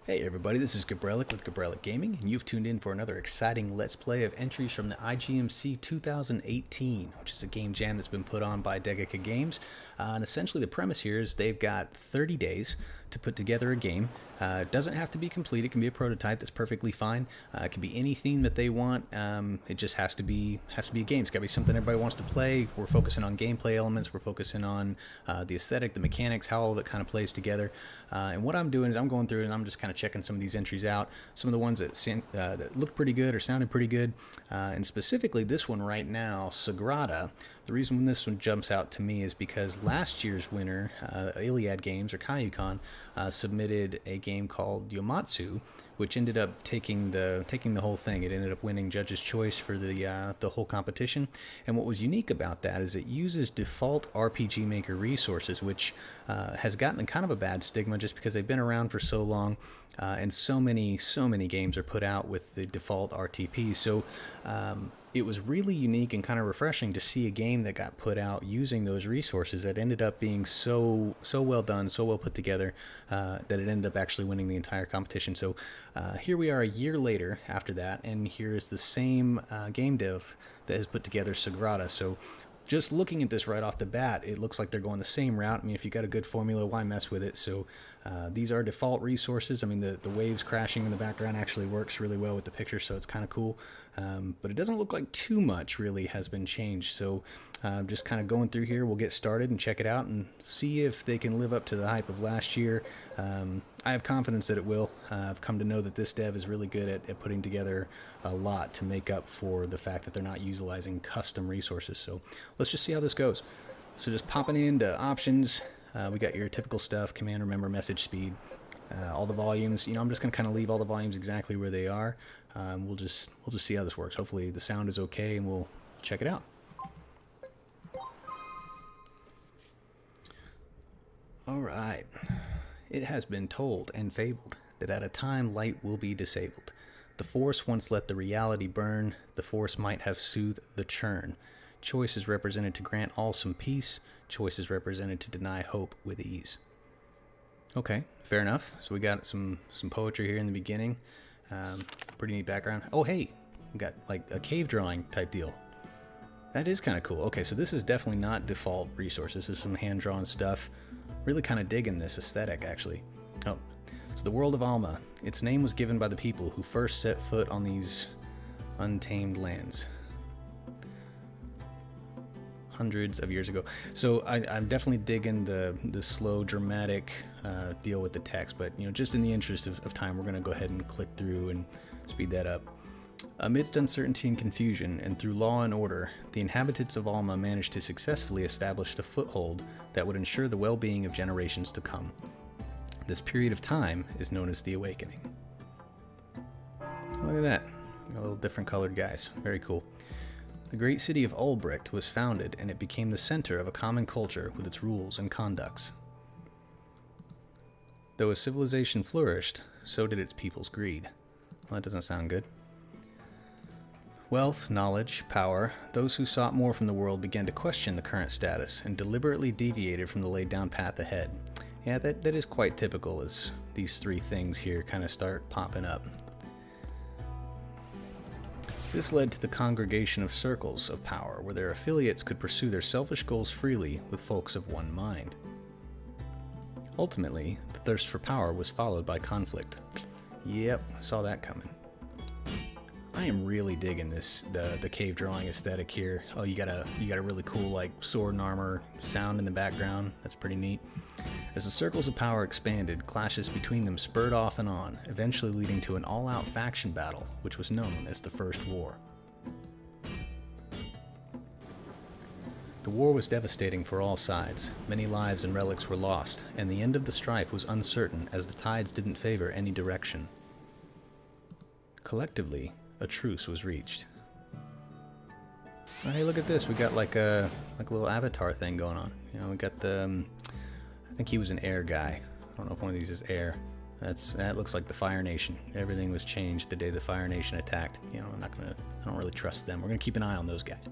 Hey everybody, this is Gabrelik with Gabrelik Gaming, and you've tuned in for another exciting Let's Play of entries from the IGMC 2018, which is a game jam that's been put on by Degaka Games. And essentially the premise here is they've got 30 days to put together a game. It doesn't have to be complete, it can be a prototype, that's perfectly fine. It can be any theme that they want, it just has to be a game. It's got to be something everybody wants to play. We're focusing on gameplay elements, we're focusing on the aesthetic, the mechanics, how all of it kind of plays together. And what I'm doing is I'm going through and I'm just kind of checking some of these entries out, some of the ones that looked pretty good or sounded pretty good, and specifically this one right now, Sagrada. The reason this one jumps out to me is because last year's winner, Illiad Games or Kayukan, submitted a game called Yomatsu, which ended up taking the whole thing. It ended up winning Judge's Choice for the whole competition. And what was unique about that is it uses default RPG Maker resources, which has gotten kind of a bad stigma just because they've been around for so long, and so many games are put out with the default RTP. So it was really unique and kind of refreshing to see a game that got put out using those resources that ended up being so well done, so well put together, that it ended up actually winning the entire competition. So here we are a year later after that, and here is the same game dev that has put together Sagrada. So just looking at this right off the bat, it looks like they're going the same route. I mean, if you got a good formula, why mess with it? So these are default resources. I mean, the waves crashing in the background actually works really well with the picture, so it's kind of cool. But it doesn't look like too much really has been changed. So just kind of going through here, we'll get started and check it out and see if they can live up to the hype of last year. I have confidence that it will. I've come to know that this dev is really good at putting together a lot to make up for the fact that they're not utilizing custom resources. So let's just see how this goes. So just popping into options, we got your typical stuff: command, remember, message speed, all the volumes. You know, I'm just going to kind of leave all the volumes exactly where they are. We'll just see how this works. Hopefully the sound is okay, and we'll check it out. All right. It has been told and fabled that at a time light will be disabled. The force once let the reality burn, the force might have soothed the churn. Choice is represented to grant all some peace, choice is represented to deny hope with ease. Okay, fair enough. So we got some poetry here in the beginning. Pretty neat background. Oh hey, we got like a cave drawing type deal. That is kind of cool. Okay, so this is definitely not default resources. This is some hand-drawn stuff. Really kind of digging this aesthetic, actually. Oh, so the world of Alma. Its name was given by the people who first set foot on these untamed lands hundreds of years ago. So I'm definitely digging the slow, dramatic deal with the text, but you know, just in the interest of time, we're going to go ahead and click through and speed that up. Amidst uncertainty and confusion, and through law and order, the inhabitants of Alma managed to successfully establish a foothold that would ensure the well-being of generations to come. This period of time is known as the Awakening. Look at that. A little different colored guys. Very cool. The great city of Ulbricht was founded, and it became the center of a common culture with its rules and conducts. Though a civilization flourished, so did its people's greed. Well, that doesn't sound good. Wealth, knowledge, power, those who sought more from the world began to question the current status and deliberately deviated from the laid down path ahead. Yeah, that is quite typical as these three things here kind of start popping up. This led to the congregation of circles of power, where their affiliates could pursue their selfish goals freely with folks of one mind. Ultimately, the thirst for power was followed by conflict. Yep, saw that coming. I am really digging the cave drawing aesthetic here. Oh, you got a really cool like sword and armor sound in the background. That's pretty neat. As the circles of power expanded, clashes between them spurred off and on, eventually leading to an all-out faction battle, which was known as the First War. The war was devastating for all sides. Many lives and relics were lost, and the end of the strife was uncertain as the tides didn't favor any direction. Collectively, a truce was reached. Oh, hey, look at this. We got like a little avatar thing going on. You know, we got the I think he was an air guy. I don't know if one of these is air. That looks like the Fire Nation. Everything was changed the day the Fire Nation attacked. You know, I don't really trust them. We're gonna keep an eye on those guys.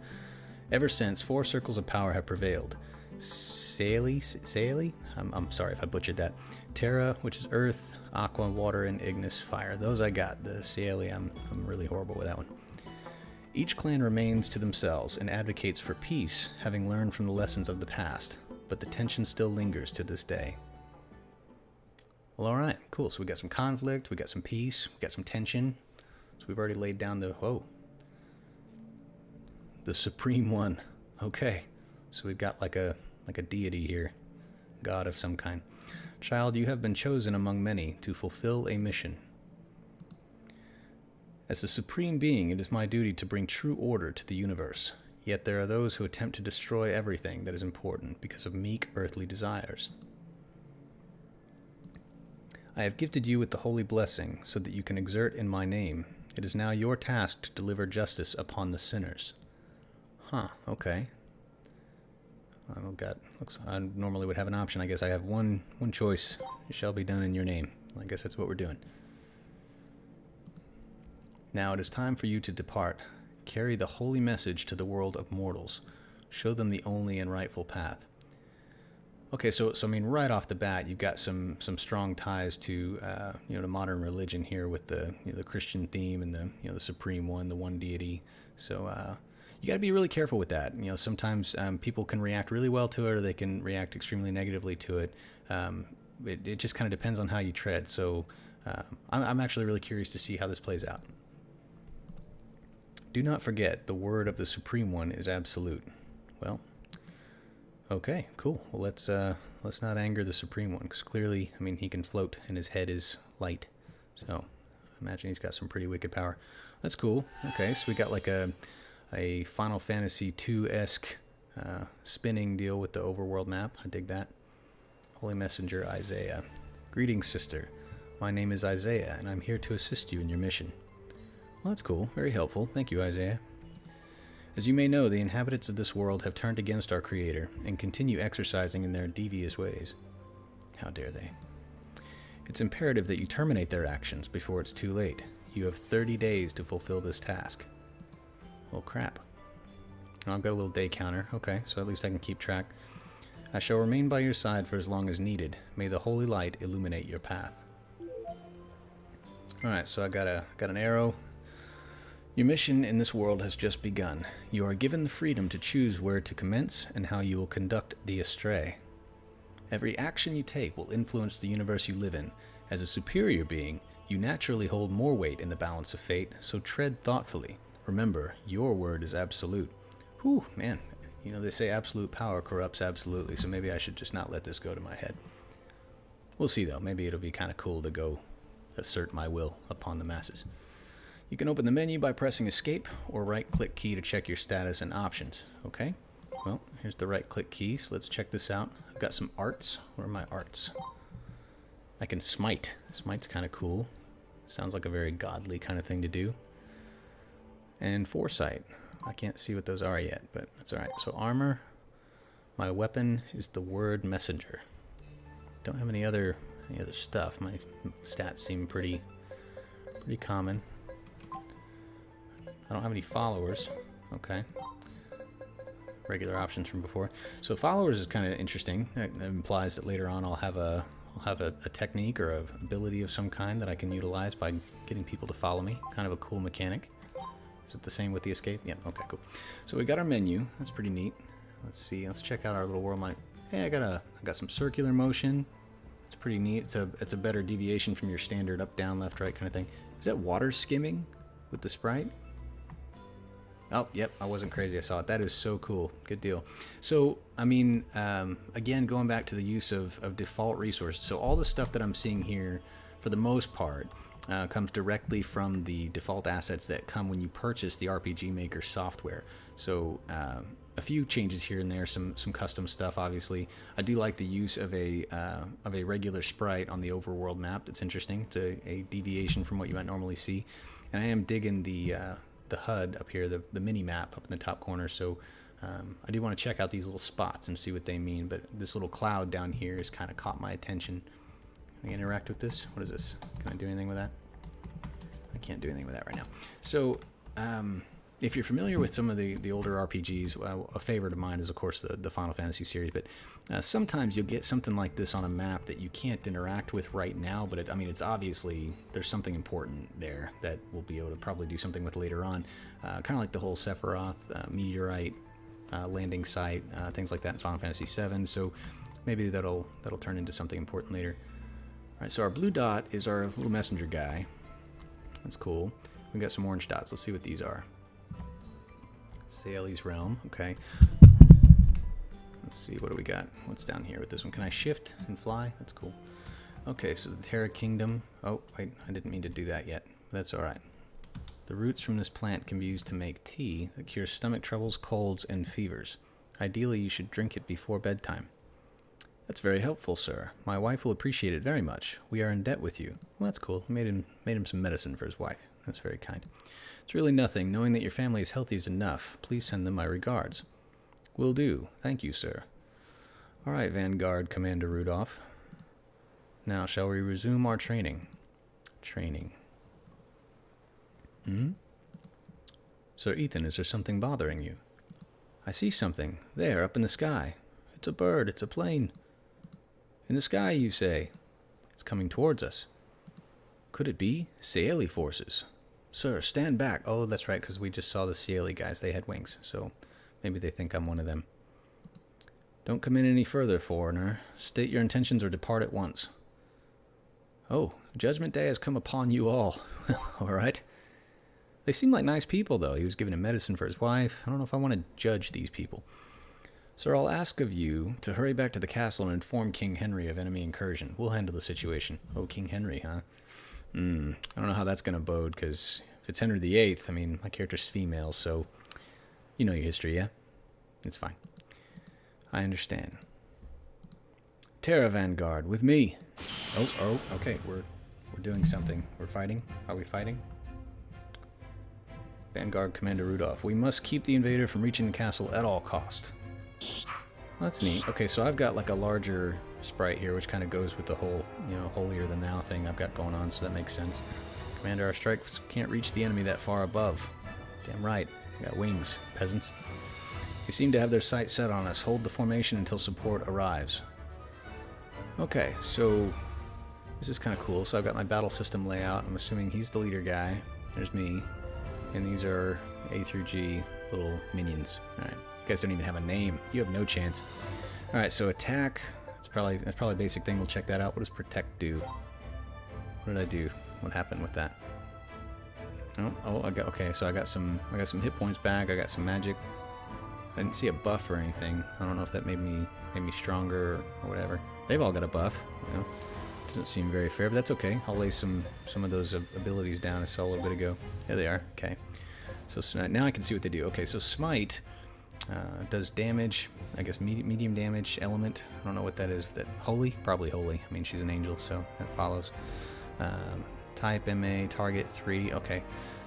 Ever since, 4 circles of power have prevailed. Saeli. I'm sorry if I butchered that. Terra, which is earth, aqua, water, and ignis, fire. Those I got. The Saeli, I'm really horrible with that one. Each clan remains to themselves and advocates for peace, having learned from the lessons of the past, but the tension still lingers to this day. Well, all right, cool. So we got some conflict, we got some peace, we got some tension. So we've already laid down the Supreme One. Okay, so we've got like a deity here, god of some kind. Child, you have been chosen among many to fulfill a mission. As a supreme being, it is my duty to bring true order to the universe. Yet there are those who attempt to destroy everything that is important because of meek earthly desires. I have gifted you with the holy blessing so that you can exert in my name. It is now your task to deliver justice upon the sinners. Huh, okay. I normally would have an option. I guess I have one choice. It shall be done in your name. I guess that's what we're doing. Now it is time for you to depart. Carry the holy message to the world of mortals. Show them the only and rightful path. Okay, so I mean, right off the bat, you've got some strong ties to to modern religion here with the the Christian theme and the Supreme One, the one deity. So you got to be really careful with that. Sometimes people can react really well to it, or they can react extremely negatively to it. It just kind of depends on how you tread. So I'm actually really curious to see how this plays out. Do not forget, the word of the Supreme One is absolute. Well, okay, cool. Well, let's not anger the Supreme One, because clearly, I mean, he can float and his head is light. So I imagine he's got some pretty wicked power. That's cool. Okay, so we got like a Final Fantasy II-esque spinning deal with the overworld map. I dig that. Holy Messenger Isaiah. Greetings, sister. My name is Isaiah, and I'm here to assist you in your mission. Well, that's cool. Very helpful. Thank you, Isaiah. As you may know, the inhabitants of this world have turned against our Creator and continue exercising in their devious ways. How dare they? It's imperative that you terminate their actions before it's too late. You have 30 days to fulfill this task. Oh, crap. I've got a little day counter. Okay, so at least I can keep track. I shall remain by your side for as long as needed. May the holy light illuminate your path. Alright, so I got an arrow. Your mission in this world has just begun. You are given the freedom to choose where to commence and how you will conduct the astray. Every action you take will influence the universe you live in. As a superior being, you naturally hold more weight in the balance of fate, so tread thoughtfully. Remember, your word is absolute. Whew, man. They say absolute power corrupts absolutely, so maybe I should just not let this go to my head. We'll see, though. Maybe it'll be kind of cool to go assert my will upon the masses. You can open the menu by pressing escape or right-click key to check your status and options. Okay, well, here's the right-click key, so let's check this out. I've got some arts. Where are my arts? I can smite. Smite's kind of cool. Sounds like a very godly kind of thing to do. And foresight. I can't see what those are yet, but that's alright. So armor. My weapon is the word messenger. Don't have any other stuff. My stats seem pretty common. I don't have any followers. Okay. Regular options from before. So followers is kind of interesting. That implies that later on I'll have a technique or an ability of some kind that I can utilize by getting people to follow me. Kind of a cool mechanic. Is it the same with the escape? Yeah, okay, cool. So we got our menu. That's pretty neat. Let's see. Let's check out our little world map. Hey, I got some circular motion. It's pretty neat. It's a better deviation from your standard up, down, left, right kind of thing. Is that water skimming with the sprite? Oh, yep, I wasn't crazy. I saw it. That is so cool. Good deal. So, I mean, again, going back to the use of default resources. So all the stuff that I'm seeing here, for the most part, comes directly from the default assets that come when you purchase the RPG Maker software. So a few changes here and there, some custom stuff. Obviously, I do like the use of a regular sprite on the overworld map. That's interesting. It's a deviation from what you might normally see, and I am digging the HUD up here, the mini map up in the top corner. So I do want to check out these little spots and see what they mean. But this little cloud down here has kind of caught my attention. Can I interact with this? What is this? Can I do anything with that? I can't do anything with that right now. So if you're familiar with some of the older RPGs, a favorite of mine is, of course, the Final Fantasy series, but sometimes you'll get something like this on a map that you can't interact with right now, but I mean, it's obviously, there's something important there that we'll be able to probably do something with later on. Kind of like the whole Sephiroth, Meteorite, landing site, things like that in Final Fantasy VII, so maybe that'll turn into something important later. Alright, so our blue dot is our little messenger guy. That's cool. We've got some orange dots. Let's see what these are. Saeli's Realm, okay. Let's see, what do we got? What's down here with this one? Can I shift and fly? That's cool. Okay, so the Terra Kingdom. Oh, wait, I didn't mean to do that yet. That's alright. The roots from this plant can be used to make tea that cures stomach troubles, colds, and fevers. Ideally, you should drink it before bedtime. That's very helpful, sir. My wife will appreciate it very much. We are in debt with you. Well, that's cool. Made him some medicine for his wife. That's very kind. It's really nothing. Knowing that your family is healthy is enough. Please send them my regards. Will do. Thank you, sir. All right, Vanguard Commander Rudolph. Now, shall we resume our training? Training. Sir Ethan, is there something bothering you? I see something. There, up in the sky. It's a bird. It's a plane. In the sky, you say? It's coming towards us. Could it be? Saeli forces. Sir, stand back. Oh, that's right, because we just saw the Saeli guys. They had wings, so maybe they think I'm one of them. Don't come in any further, foreigner. State your intentions or depart at once. Oh, Judgment Day has come upon you all. All right. They seem like nice people, though. He was giving him medicine for his wife. I don't know if I want to judge these people. Sir, I'll ask of you to hurry back to the castle and inform King Henry of enemy incursion. We'll handle the situation. Oh, King Henry, huh? I don't know how that's going to bode, because if it's Henry VIII, I mean, my character's female, so you know your history, yeah? It's fine. I understand. Terra Vanguard, with me. Oh, okay, we're doing something. We're fighting? Are we fighting? Vanguard Commander Rudolph. We must keep the invader from reaching the castle at all cost. Well, that's neat. Okay, so I've got like a larger sprite here, which kind of goes with the whole, you know, holier than thou thing I've got going on, so that makes sense. Commander, our strikes can't reach the enemy that far above. Damn right. We got wings, peasants. They seem to have their sights set on us. Hold the formation until support arrives. Okay, so this is kind of cool. So I've got my battle system layout. I'm assuming he's the leader guy. There's me. And these are A through G little minions. Alright. You guys don't even have a name. You have no chance. Alright, so attack. That's probably a basic thing. We'll check that out. What does protect do? What did I do? What happened with that? Oh, okay, so I got some hit points back. I got some magic. I didn't see a buff or anything. I don't know if that made me stronger or whatever. They've all got a buff, you know. Doesn't seem very fair, but that's okay. I'll lay some of those abilities down I saw a little bit ago. There they are. Okay. So now I can see what they do. Okay, so Smite does damage. I guess medium damage element. I don't know what that is. That holy? Probably holy. I mean, she's an angel, so that follows. Type MA, target 3. Okay.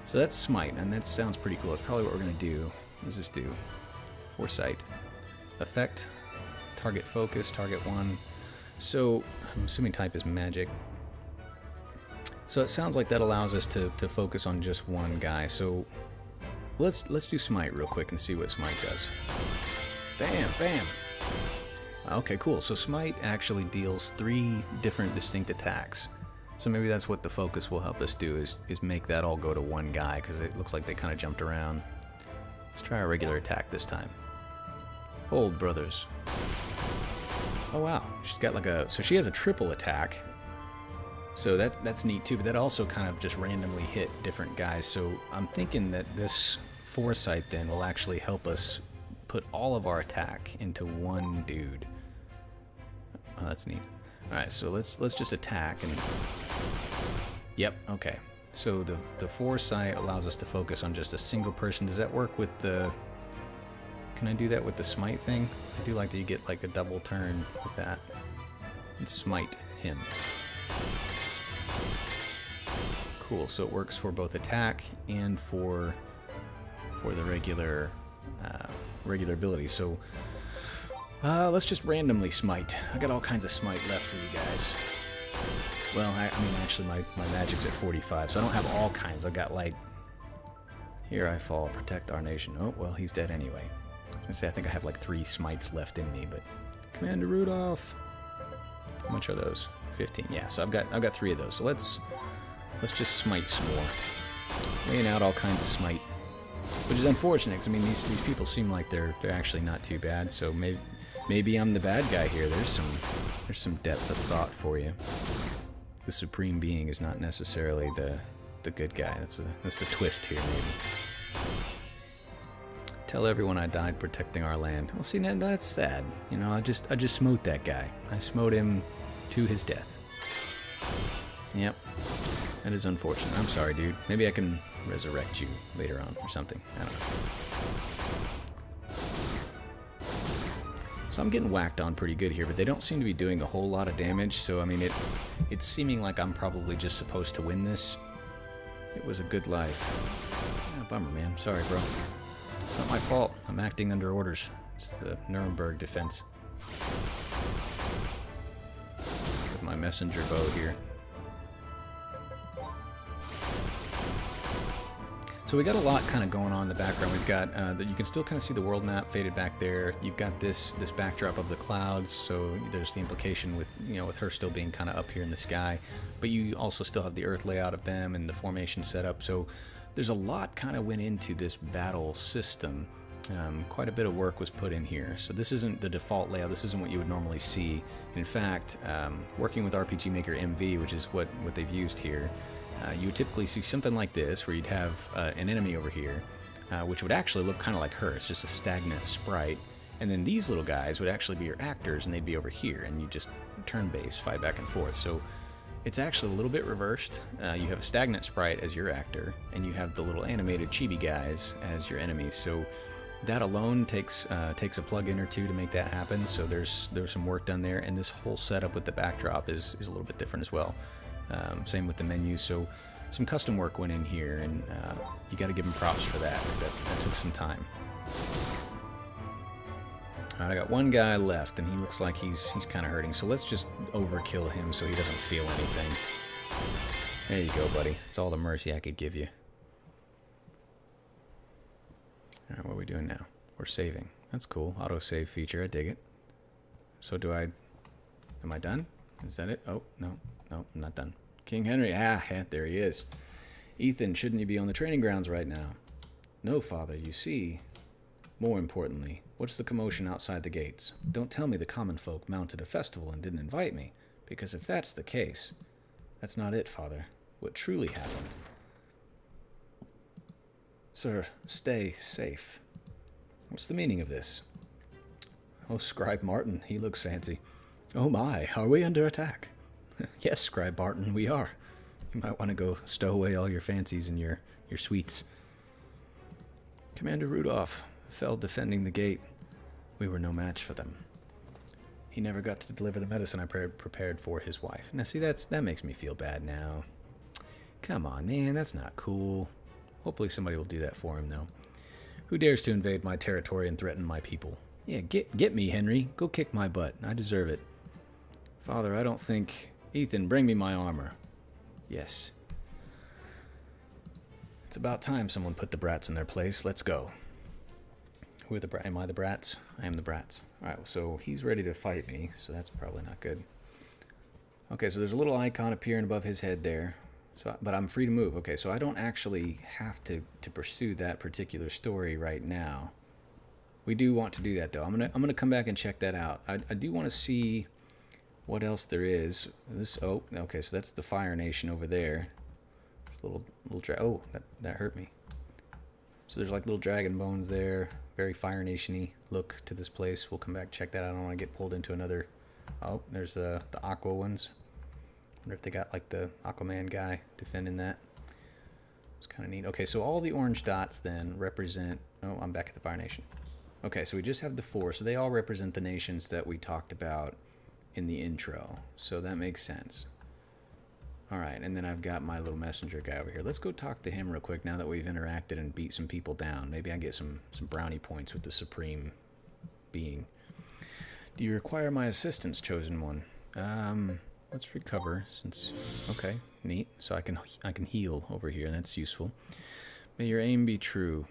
So that's Smite, and that sounds pretty cool. That's probably what we're going to do. What does this do? Foresight. Effect. Target focus, target 1. So, I'm assuming type is magic. So it sounds like that allows us to focus on just one guy. So, let's do Smite real quick and see what Smite does. Bam, bam! Okay, cool. So Smite actually deals 3 different distinct attacks. So maybe that's what the focus will help us do, is make that all go to one guy, because it looks like they kind of jumped around. Let's try a regular attack this time. Hold, brothers. Oh wow, she's got like so she has a triple attack. So that's neat too, but that also kind of just randomly hit different guys. So I'm thinking that this Foresight then will actually help us put all of our attack into one dude. Oh, that's neat. Alright, so let's just attack and... Yep, okay. So the Foresight allows us to focus on just a single person. Does that work with the... Can I do that with the Smite thing? I do like that you get like a double turn with that. And smite him. Cool, so it works for both attack and for the regular ability. So let's just randomly smite. I got all kinds of smite left for you guys. Well, I mean, actually, my magic's at 45, so I don't have all kinds. I got like, Here I fall, protect our nation. Oh, well, he's dead anyway. I was gonna say, I think I have like 3 smites left in me, but... Commander Rudolph! How much are those? 15. Yeah, so I've got 3 of those. So let's just smite some more. Laying out all kinds of smite. Which is unfortunate, because I mean, these people seem like they're actually not too bad, so maybe I'm the bad guy here. There's some depth of thought for you. The Supreme Being is not necessarily the good guy. That's the twist here, maybe. Tell everyone I died protecting our land. Well, see, Ned, that's sad. You know, I just smote that guy. I smote him to his death. Yep. That is unfortunate. I'm sorry, dude. Maybe I can resurrect you later on or something. I don't know. So I'm getting whacked on pretty good here, but they don't seem to be doing a whole lot of damage, so I mean, it's seeming like I'm probably just supposed to win this. It was a good life. Yeah, bummer, man. Sorry, bro. It's not my fault. I'm acting under orders. It's the Nuremberg defense. With my messenger bow here. So we got a lot kind of going on in the background. We've got you can still kind of see the world map faded back there. You've got this backdrop of the clouds, so there's the implication with with her still being kind of up here in the sky, but you also still have the Earth layout of them and the formation setup. So there's a lot kind of went into this battle system. Quite a bit of work was put in here. So this isn't the default layout. This isn't what you would normally see. In fact, working with RPG Maker MV, which is what they've used here. You would typically see something like this, where you'd have an enemy over here, which would actually look kind of like her. It's just a stagnant sprite. And then these little guys would actually be your actors, and they'd be over here, and you just turn-based, fight back and forth. So it's actually a little bit reversed. You have a stagnant sprite as your actor, and you have the little animated chibi guys as your enemies. So that alone takes a plug-in or 2 to make that happen. So there's some work done there, and this whole setup with the backdrop is a little bit different as well. Same with the menu, so some custom work went in here, and you got to give them props for that, because that took some time. Alright, I got one guy left, and he looks like he's kind of hurting, so let's just overkill him so he doesn't feel anything. There you go, buddy. That's all the mercy I could give you. Alright, what are we doing now? We're saving. That's cool. Auto-save feature, I dig it. So am I done? Is that it? Oh, no. No, I'm not done. King Henry, there he is. Ethan, shouldn't you be on the training grounds right now? No, father, you see. More importantly, what's the commotion outside the gates? Don't tell me the common folk mounted a festival and didn't invite me, because if that's the case, that's not it, father. What truly happened? Sir, stay safe. What's the meaning of this? Oh, Scribe Martin, he looks fancy. Oh my, are we under attack? Yes, Scribe Martin, we are. You might want to go stow away all your fancies and your sweets. Commander Rudolph fell defending the gate. We were no match for them. He never got to deliver the medicine I prepared for his wife. Now see, that makes me feel bad now. Come on, man, that's not cool. Hopefully somebody will do that for him, though. Who dares to invade my territory and threaten my people? Yeah, get me, Henry. Go kick my butt. I deserve it. Father, I don't think... Ethan, bring me my armor. Yes. It's about time someone put the brats in their place. Let's go. Who are the brats? Am I the brats? I am the brats. Alright, so he's ready to fight me, so that's probably not good. Okay, so there's a little icon appearing above his head there. But I'm free to move. Okay, so I don't actually have to pursue that particular story right now. We do want to do that, though. I'm gonna come back and check that out. I do want to see what else there is. Oh, okay, so that's the Fire Nation over there. Little oh, that hurt me. So there's like little dragon bones there. Very Fire Nation-y look to this place. We'll come back and check that out. I don't want to get pulled into another. Oh, there's the Aqua ones. Wonder if they got like the Aquaman guy defending that. It's kind of neat. Okay, so all the orange dots then represent... Oh, I'm back at the Fire Nation. Okay, so we just have the 4. So they all represent the nations that we talked about in the intro. So that makes sense. Alright, and then I've got my little messenger guy over here. Let's go talk to him real quick now that we've interacted and beat some people down. Maybe I get some brownie points with the Supreme Being. Do you require my assistance, Chosen One? Let's recover since... Okay, neat. So I can heal over here. That's useful. May your aim be true.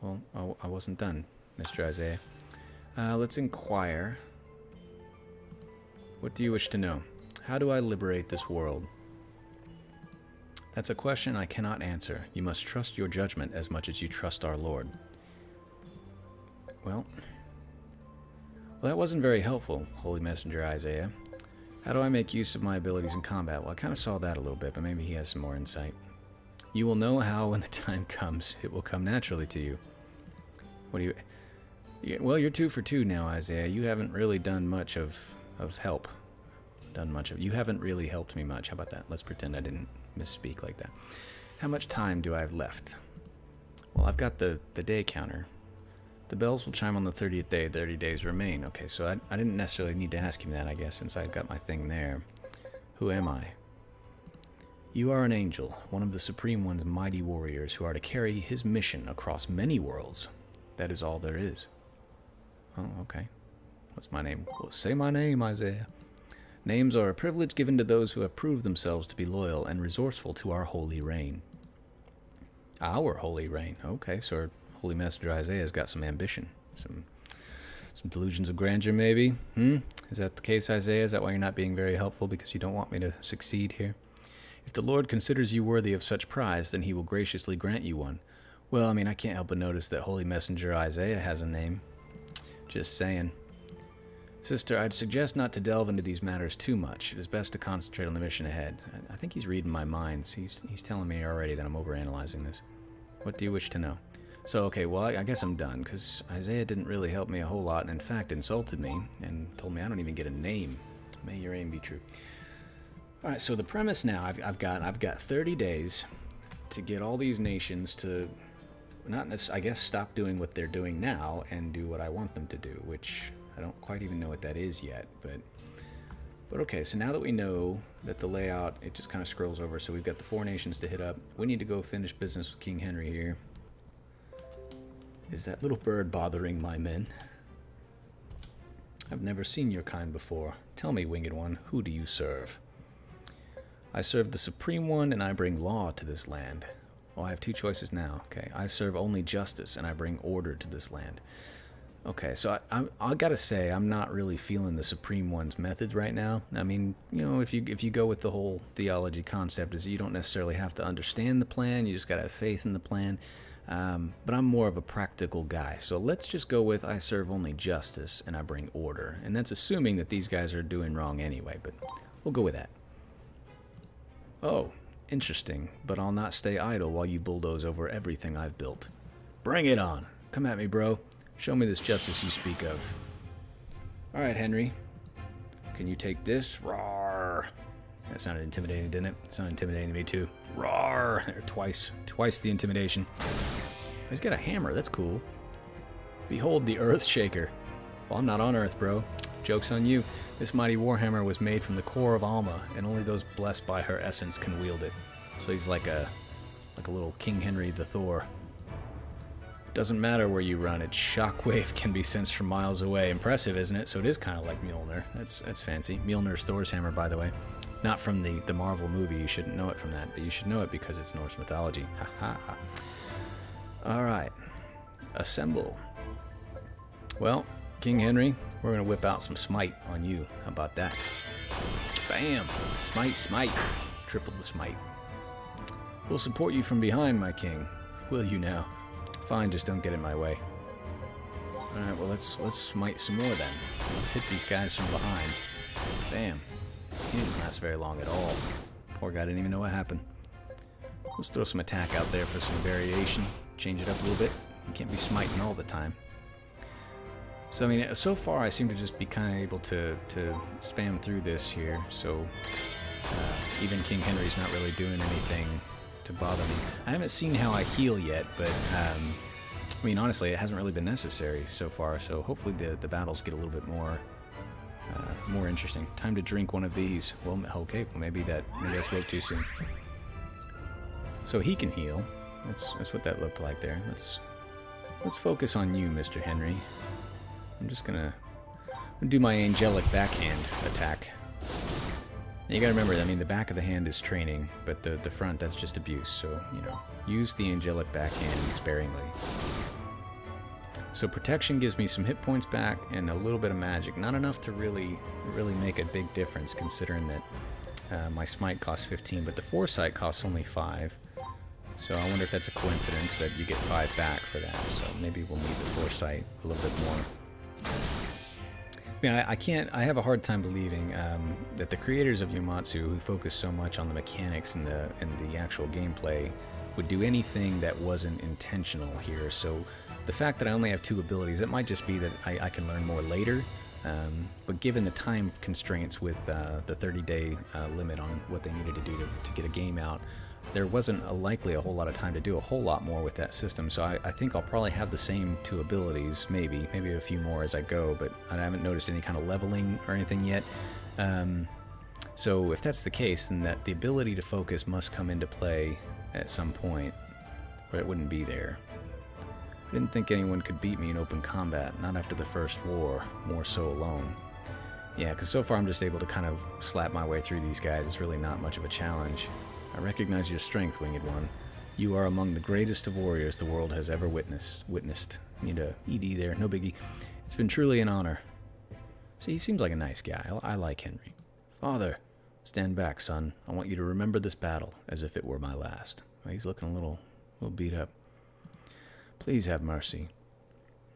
Well, I wasn't done, Mr. Isaiah. Let's inquire. What do you wish to know? How do I liberate this world? That's a question I cannot answer. You must trust your judgment as much as you trust our Lord. Well, that wasn't very helpful, Holy Messenger Isaiah. How do I make use of my abilities in combat? Well, I kind of saw that a little bit, but maybe he has some more insight. You will know how when the time comes. It will come naturally to you. What do you... Well, you're 2 for 2 now, Isaiah. You haven't really done much of help. You haven't really helped me much. How about that? Let's pretend I didn't misspeak like that. How much time do I have left? Well, I've got the day counter. The bells will chime on the 30th day. 30 days remain. Okay, so I didn't necessarily need to ask him that, I guess, since I've got my thing there. Who am I? You are an angel, one of the Supreme One's mighty warriors who are to carry his mission across many worlds. That is all there is. Oh, okay. What's my name? Well, say my name, Isaiah. Names are a privilege given to those who have proved themselves to be loyal and resourceful to our holy reign. Our holy reign. Okay, so our Holy Messenger Isaiah's got some ambition. Some delusions of grandeur, maybe? Is that the case, Isaiah? Is that why you're not being very helpful? Because you don't want me to succeed here? If the Lord considers you worthy of such prize, then he will graciously grant you one. Well, I mean, I can't help but notice that Holy Messenger Isaiah has a name. Just saying. Sister, I'd suggest not to delve into these matters too much. It is best to concentrate on the mission ahead. I think he's reading my minds. He's telling me already that I'm overanalyzing this. What do you wish to know? So, okay, well, I guess I'm done, because Isaiah didn't really help me a whole lot, and in fact insulted me, and told me I don't even get a name. May your aim be true. Alright, so the premise now, I've got 30 days to get all these nations to, not necessarily, I guess, stop doing what they're doing now, and do what I want them to do, which I don't quite even know what that is yet, but okay, so now that we know that the layout, it just kind of scrolls over, so we've got the 4 nations to hit up. We need to go finish business with King Henry here. Is that little bird bothering my men? I've never seen your kind before. Tell me, Winged One, who do you serve? I serve the Supreme One, and I bring law to this land. Well, I have 2 choices now. Okay, I serve only justice, and I bring order to this land. Okay, so I gotta say, I'm not really feeling the Supreme One's methods right now. I mean, you know, if you go with the whole theology concept, is you don't necessarily have to understand the plan, you just gotta have faith in the plan. But I'm more of a practical guy, so let's just go with I serve only justice and I bring order. And that's assuming that these guys are doing wrong anyway, but we'll go with that. Oh, interesting, but I'll not stay idle while you bulldoze over everything I've built. Bring it on. Come at me, bro. Show me this justice you speak of. Alright, Henry. Can you take this? Roar. That sounded intimidating, didn't it? It sounded intimidating to me, too. Roar. Twice the intimidation. He's got a hammer. That's cool. Behold the Earth Shaker. Well, I'm not on Earth, bro. Joke's on you. This mighty warhammer was made from the core of Alma, and only those blessed by her essence can wield it. So he's like a little King Henry the Thor. Doesn't matter where you run, its shockwave can be sensed from miles away. Impressive, isn't it? So it is kind of like Mjolnir. That's fancy. Mjolnir's Thor's hammer, by the way. Not from the Marvel movie. You shouldn't know it from that, but you should know it because it's Norse mythology. Ha ha ha. All right. Assemble. Well, King Henry, we're going to whip out some smite on you. How about that? Bam! Smite, smite. Triple the smite. We'll support you from behind, my king. Will you now? Fine, just don't get in my way. Alright, well, let's smite some more then. Let's hit these guys from behind. Bam. He didn't last very long at all. Poor guy didn't even know what happened. Let's throw some attack out there for some variation. Change it up a little bit. You can't be smiting all the time. So, I mean, so far I seem to just be kind of able to spam through this here. So, even King Henry's not really doing anything to bother me. I haven't seen how I heal yet, but I mean, honestly, it hasn't really been necessary so far, so hopefully the battles get a little bit more interesting. Time to drink one of these. Well, okay, well, maybe I spoke too soon. So he can heal. That's what that looked like there. Let's focus on you, Mr. Henry. I'm gonna do my angelic backhand attack. And you gotta remember, I mean, the back of the hand is training, but the front, that's just abuse. So, you know, use the angelic backhand sparingly. So protection gives me some hit points back and a little bit of magic. Not enough to really make a big difference, considering that my smite costs 15, but the foresight costs only 5. So I wonder if that's a coincidence that you get 5 back for that. So maybe we'll need the foresight a little bit more. I mean, I have a hard time believing that the creators of Yomatsu, who focus so much on the mechanics and the actual gameplay, would do anything that wasn't intentional here. So the fact that I only have 2 abilities, it might just be that I can learn more later. But given the time constraints with the 30-day limit on what they needed to do to get a game out, there wasn't likely a whole lot of time to do a whole lot more with that system. So I think I'll probably have the same 2 abilities, maybe a few more as I go, but I haven't noticed any kind of leveling or anything yet. So if that's the case, then the ability to focus must come into play at some point, or it wouldn't be there. I didn't think anyone could beat me in open combat, not after the first war, more so alone. Yeah, because so far I'm just able to kind of slap my way through these guys. It's really not much of a challenge. I recognize your strength, Winged One. You are among the greatest of warriors the world has ever witnessed. Need a ED there, no biggie. It's been truly an honor. See, he seems like a nice guy. I like Henry. Father, stand back, son. I want you to remember this battle as if it were my last. Well, he's looking a little beat up. Please have mercy.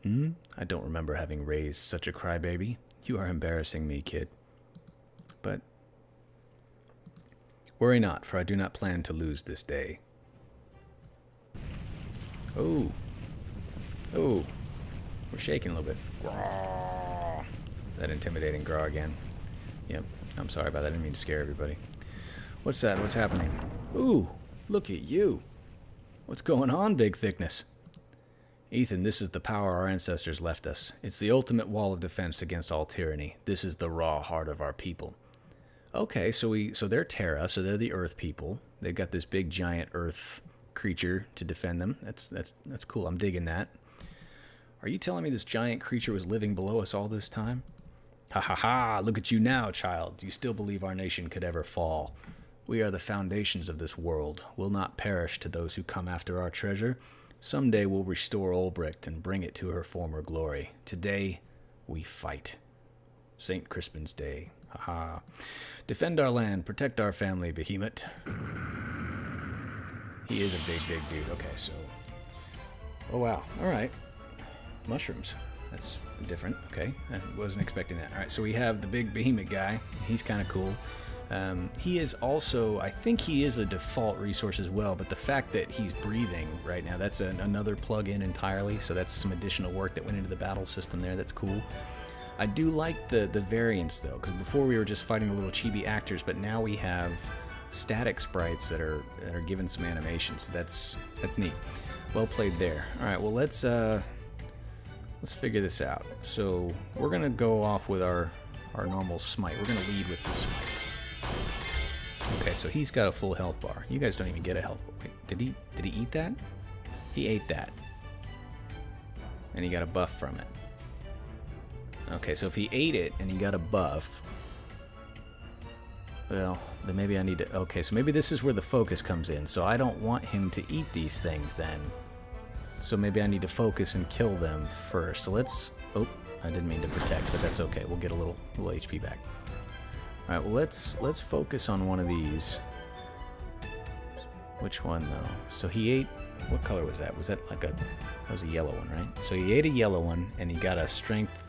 I don't remember having raised such a crybaby. You are embarrassing me, kid. But worry not, for I do not plan to lose this day. Oh. We're shaking a little bit. Graw. That intimidating graw again. Yep, I'm sorry about that. I didn't mean to scare everybody. What's that? What's happening? Ooh, look at you. What's going on, Big Thickness? Ethan, this is the power our ancestors left us. It's the ultimate wall of defense against all tyranny. This is the raw heart of our people. Okay, so they're Terra, so they're the Earth people. They've got this big giant Earth creature to defend them. That's cool. I'm digging that. Are you telling me this giant creature was living below us all this time? Ha ha ha! Look at you now, child. Do you still believe our nation could ever fall? We are the foundations of this world. We'll not perish to those who come after our treasure. Someday we'll restore Ulbricht and bring it to her former glory. Today, we fight. St. Crispin's Day. Haha. Defend our land, protect our family, Behemoth. He is a big dude. Okay, so... Oh, wow. All right. Mushrooms. That's different. Okay, I wasn't expecting that. All right, so we have the big Behemoth guy. He's kind of cool. He is also, I think he is a default resource as well, but the fact that he's breathing right now, that's another plug-in entirely, so that's some additional work that went into the battle system there. That's cool. I do like the variants, though, because before we were just fighting the little chibi actors, but now we have static sprites that are given some animation, so that's neat. Well played there. All right, well, let's figure this out. So we're going to go off with our normal smite. We're going to lead with the smite. Okay, so he's got a full health bar. You guys don't even get a health bar. Wait, did he eat that? He ate that. And he got a buff from it. Okay, so if he ate it and he got a buff, well, then maybe I need to... Okay, so maybe this is where the focus comes in. So I don't want him to eat these things then. So maybe I need to focus and kill them first. So let's... Oh, I didn't mean to protect, but that's okay. We'll get a little HP back. All right, well, let's focus on one of these. Which one, though? So he ate... What color was that? Was that like a... That was a yellow one, right? So he ate a yellow one, and he got a strength...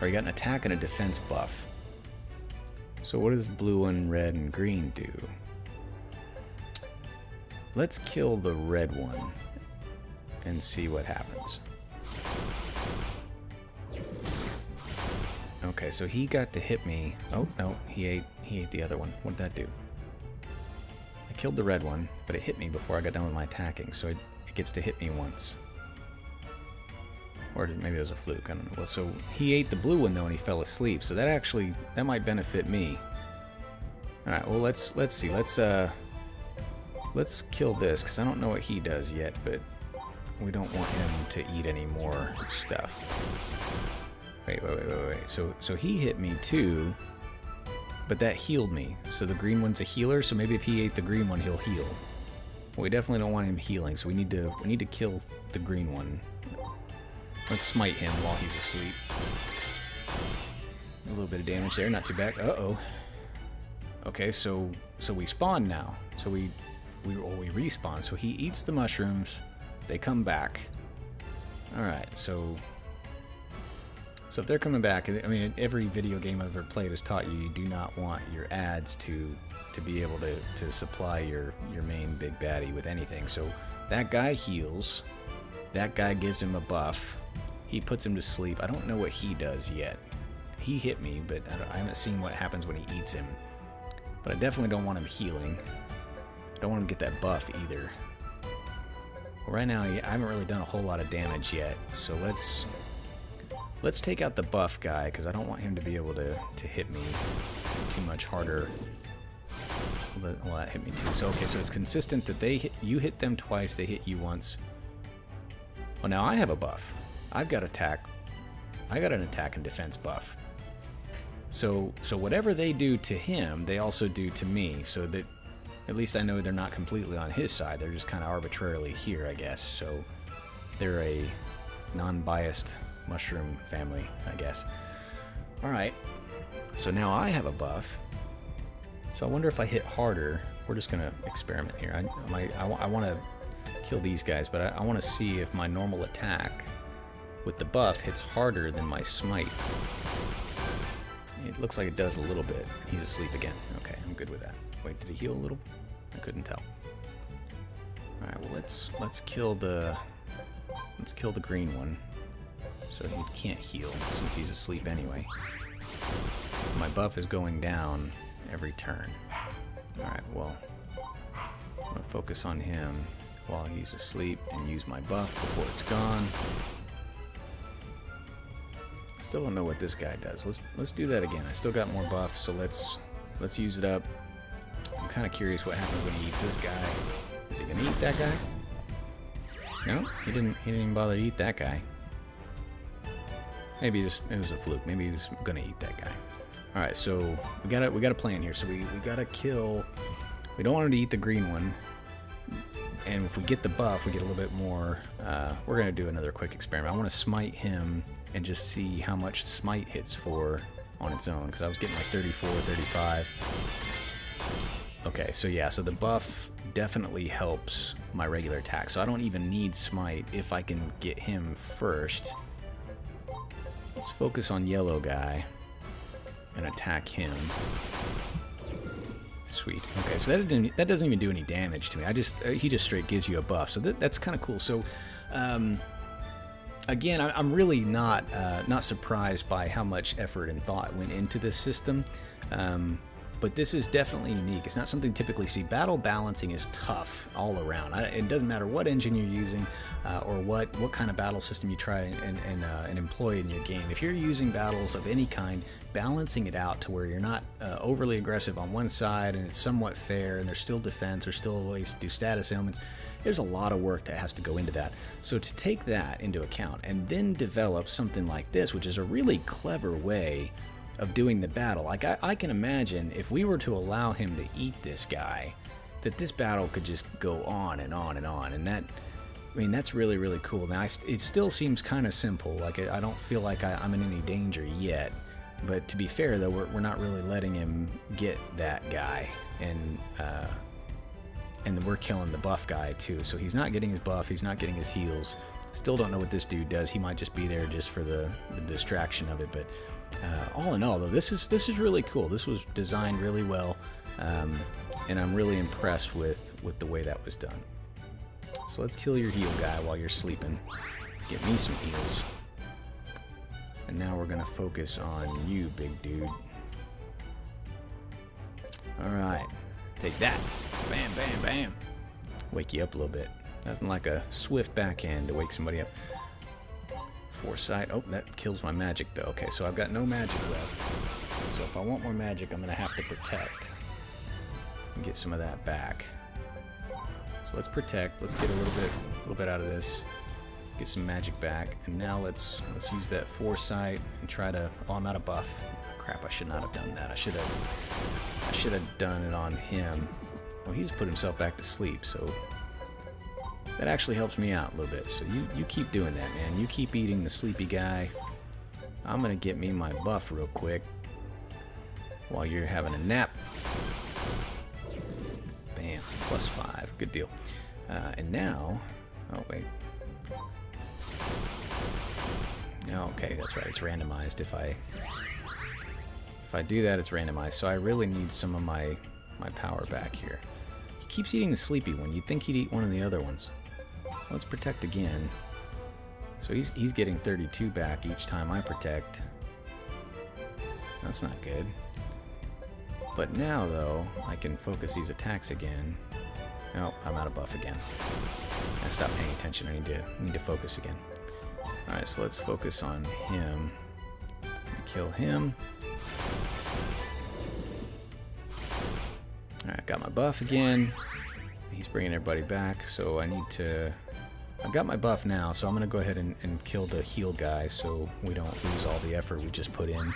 Or he got an attack and a defense buff. So what does blue and red and green do? Let's kill the red one and see what happens. Okay, so he got to hit me. Oh, no, he ate the other one. What did that do? I killed the red one, but it hit me before I got done with my attacking, so it gets to hit me once. Or maybe it was a fluke, I don't know. Well, so he ate the blue one, though, and he fell asleep, so that might benefit me. Alright, well, let's see. Let's kill this, because I don't know what he does yet, but we don't want him to eat any more stuff. Wait. So he hit me too. But that healed me. So the green one's a healer, so maybe if he ate the green one, he'll heal. Well, we definitely don't want him healing, so we need to kill the green one. Let's smite him while he's asleep. A little bit of damage there, not too bad. Uh-oh. Okay, so we spawn now. So we respawn. So he eats the mushrooms, they come back. Alright, so if they're coming back, I mean, every video game I've ever played has taught you do not want your ads to be able to supply your main big baddie with anything. So that guy heals, that guy gives him a buff, he puts him to sleep. I don't know what he does yet. He hit me, but I haven't seen what happens when he eats him. But I definitely don't want him healing. I don't want him to get that buff either. Well, right now, I haven't really done a whole lot of damage yet, so let's take out the buff guy, because I don't want him to be able to hit me too much harder. Well, that hit me too. So, okay, so it's consistent that you hit them twice, they hit you once. Well, now I have a buff. I've got attack. I got an attack and defense buff. So whatever they do to him, they also do to me, so that at least I know they're not completely on his side. They're just kind of arbitrarily here, I guess. So they're a non-biased mushroom family, I guess. Alright, so now I have a buff. So I wonder if I hit harder. We're just going to experiment here. I want to kill these guys, but I want to see if my normal attack with the buff hits harder than my smite. It looks like it does a little bit. He's asleep again. Okay, I'm good with that. Wait, did he heal a little? I couldn't tell. Alright, well let's kill the green one. So he can't heal since he's asleep anyway. My buff is going down every turn. Alright, well, I'm gonna focus on him while he's asleep and use my buff before it's gone. Still don't know what this guy does. Let's do that again. I still got more buffs, so let's use it up. I'm kind of curious what happens when he eats this guy. Is he gonna eat that guy? No, he didn't even bother to eat that guy. Maybe it was a fluke. Maybe he was gonna eat that guy. All right, so we got a plan here. So we gotta kill. We don't want him to eat the green one. And if we get the buff, we get a little bit more. We're gonna do another quick experiment. I want to smite him and just see how much smite hits for on its own, because I was getting like 34, 35. Okay, so yeah, so the buff definitely helps my regular attack. So I don't even need smite if I can get him first. Let's focus on yellow guy and attack him. Sweet. Okay, so that doesn't even do any damage to me. He just straight gives you a buff. So that's kind of cool. So again, I'm really not surprised by how much effort and thought went into this system. But this is definitely unique. It's not something you typically see. Battle balancing is tough all around. It doesn't matter what engine you're using or what kind of battle system you try and employ in your game. If you're using battles of any kind, balancing it out to where you're not overly aggressive on one side and it's somewhat fair and there's still defense, there's still ways to do status ailments, there's a lot of work that has to go into that. So to take that into account and then develop something like this, which is a really clever way of doing the battle. Like I can imagine if we were to allow him to eat this guy, that this battle could just go on and on and on. And that, I mean, that's really, really cool. Now, it still seems kind of simple. Like I don't feel like I'm in any danger yet. But to be fair, though, we're not really letting him get that guy. And we're killing the buff guy too. So he's not getting his buff. He's not getting his heals. Still don't know what this dude does. He might just be there just for the distraction of it. But all in all, though, this is really cool. This was designed really well, and I'm really impressed with the way that was done. So let's kill your heal guy while you're sleeping. Get me some heals. And now we're gonna focus on you, big dude. All right, take that. Bam, bam, bam. Wake you up a little bit. Nothing like a swift backhand to wake somebody up. Foresight. Oh, that kills my magic, though. Okay, so I've got no magic left. So if I want more magic, I'm going to have to protect and get some of that back. So let's protect. Let's get a little bit out of this. get some magic back. And now let's use that foresight and try to. Oh, I'm out of buff. Crap! I should not have done that. I should have done it on him. Well, he just put himself back to sleep, so that actually helps me out a little bit. So you keep doing that, man. You keep eating the sleepy guy. I'm gonna get me my buff real quick while you're having a nap. Bam, +5, good deal. And now, oh wait. Okay, that's right, it's randomized. If I do that, it's randomized. So I really need some of my power back here. He keeps eating the sleepy one. You'd think he'd eat one of the other ones. Let's protect again. So he's getting 32 back each time I protect. That's not good. But now, though, I can focus these attacks again. Oh, I'm out of buff again. I stopped paying attention. I need to focus again. Alright, so let's focus on him. Kill him. Alright, got my buff again. He's bringing everybody back, so I need to... I've got my buff now, so I'm going to go ahead and kill the heal guy so we don't lose all the effort we just put in.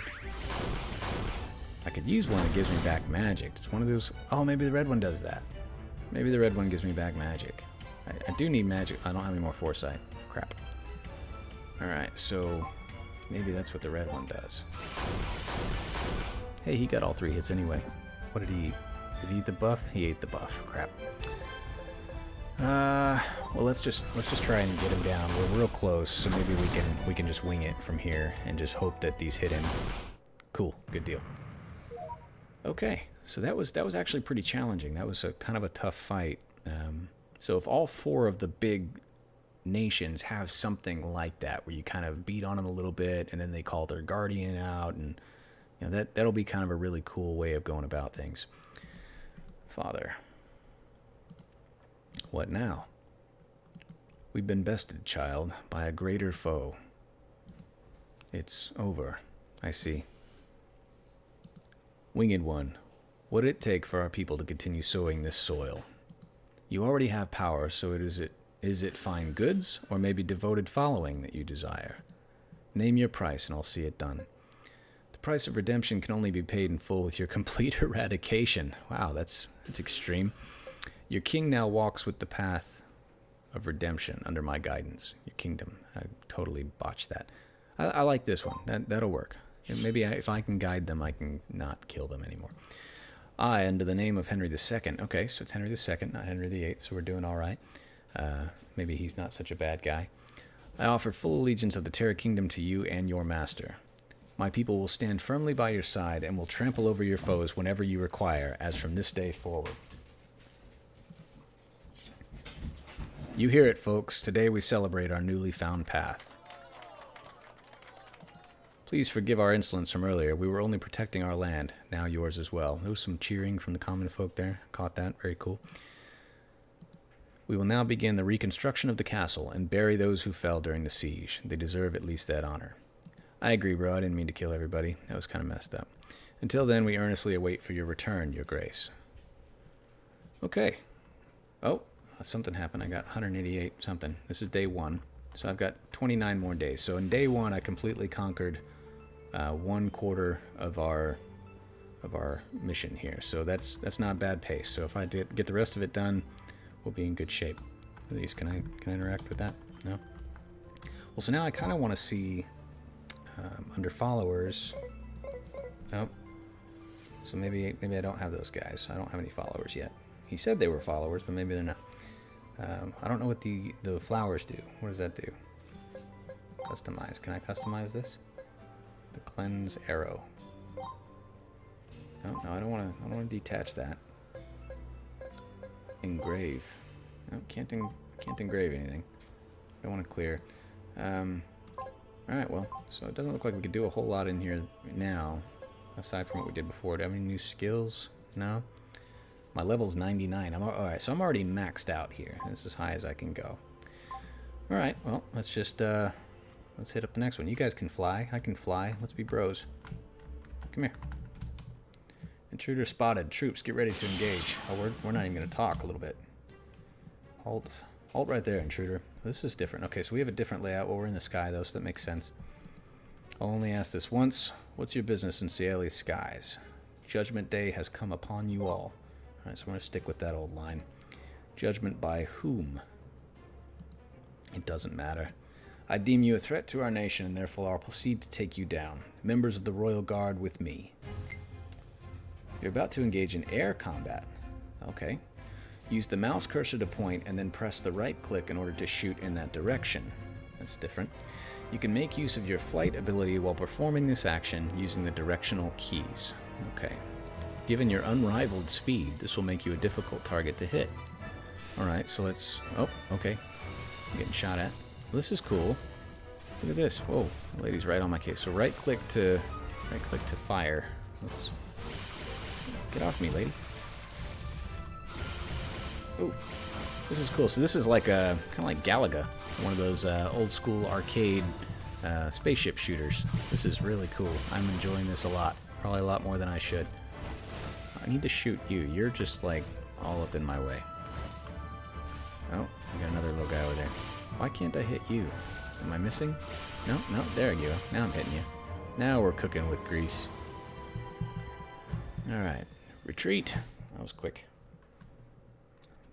I could use one that gives me back magic. It's one of those... Oh, maybe the red one does that. Maybe the red one gives me back magic. I do need magic. I don't have any more foresight. Crap. Alright, so maybe that's what the red one does. Hey, he got all 3 hits anyway. What did he eat? Did he eat the buff? He ate the buff. Crap. Well, let's just try and get him down. We're real close, so maybe we can just wing it from here and just hope that these hit him. Cool, good deal. Okay, so that was actually pretty challenging. That was a kind of a tough fight. So if all 4 of the big nations have something like that, where you kind of beat on them a little bit, and then they call their guardian out, and you know that'll be kind of a really cool way of going about things. Father. What now? We've been bested, child, by a greater foe. It's over. I see. Winged One, what did it take for our people to continue sowing this soil? You already have power, so is it fine goods, or maybe devoted following that you desire? Name your price, and I'll see it done. The price of redemption can only be paid in full with your complete eradication. Wow, that's extreme. Your king now walks with the path of redemption under my guidance. Your kingdom. I totally botched that. I like this one. That'll work. Maybe if I can guide them, I can not kill them anymore. I, under the name of Henry II. Okay, so it's Henry II, not Henry VIII, so we're doing all right. Maybe he's not such a bad guy. I offer full allegiance of the Terra Kingdom to you and your master. My people will stand firmly by your side and will trample over your foes whenever you require, as from this day forward. You hear it, folks. Today we celebrate our newly found path. Please forgive our insolence from earlier. We were only protecting our land, now yours as well. There was some cheering from the common folk there. Caught that. Very cool. We will now begin the reconstruction of the castle and bury those who fell during the siege. They deserve at least that honor. I agree, bro. I didn't mean to kill everybody. That was kind of messed up. Until then, we earnestly await for your return, your grace. Okay. Oh, something happened. I got 188 something. This is day 1. So I've got 29 more days. So in day 1, I completely conquered 1/4 of our mission here. So that's not a bad pace. So if I get the rest of it done, we'll be in good shape. At least, can I interact with that? No? Well, so now I kind of want to see under followers. Nope. So maybe I don't have those guys. I don't have any followers yet. He said they were followers, but maybe they're not. I don't know what the flowers do. What does that do? Customize. Can I customize this? The cleanse arrow. No, I don't want to detach that. Engrave. No, can't engrave anything. I don't want to clear. Alright, well, so it doesn't look like we could do a whole lot in here now, aside from what we did before. Do I have any new skills? No? My level's 99. Alright, so I'm already maxed out here. This is as high as I can go. Alright, well, let's just, let's hit up the next one. You guys can fly. I can fly. Let's be bros. Come here. Intruder spotted. Troops, get ready to engage. Oh, we're not even going to talk a little bit. Halt. Alt right there, intruder. This is different. Okay, so we have a different layout. Well, we're in the sky, though, so that makes sense. I'll only ask this once. What's your business in Cieli's skies? Judgment Day has come upon you all. Alright, so we're going to stick with that old line. Judgment by whom? It doesn't matter. I deem you a threat to our nation, and therefore I'll proceed to take you down. Members of the Royal Guard with me. You're about to engage in air combat. Okay. Use the mouse cursor to point, and then press the right click in order to shoot in that direction. That's different. You can make use of your flight ability while performing this action using the directional keys. Okay. Given your unrivaled speed, this will make you a difficult target to hit. Alright, so let's... Oh, okay. I'm getting shot at. Well, this is cool. Look at this. Whoa, the lady's right on my case. So right click to fire. Let's... Get off me, lady. Oh, this is cool. So this is like a... kind of like Galaga. One of those old school arcade spaceship shooters. This is really cool. I'm enjoying this a lot. Probably a lot more than I should. I need to shoot you. You're just like all up in my way. Oh, I got another little guy over there. Why can't I hit you? Am I missing? No, there you go. Now I'm hitting you. Now we're cooking with grease. Alright. Retreat. That was quick.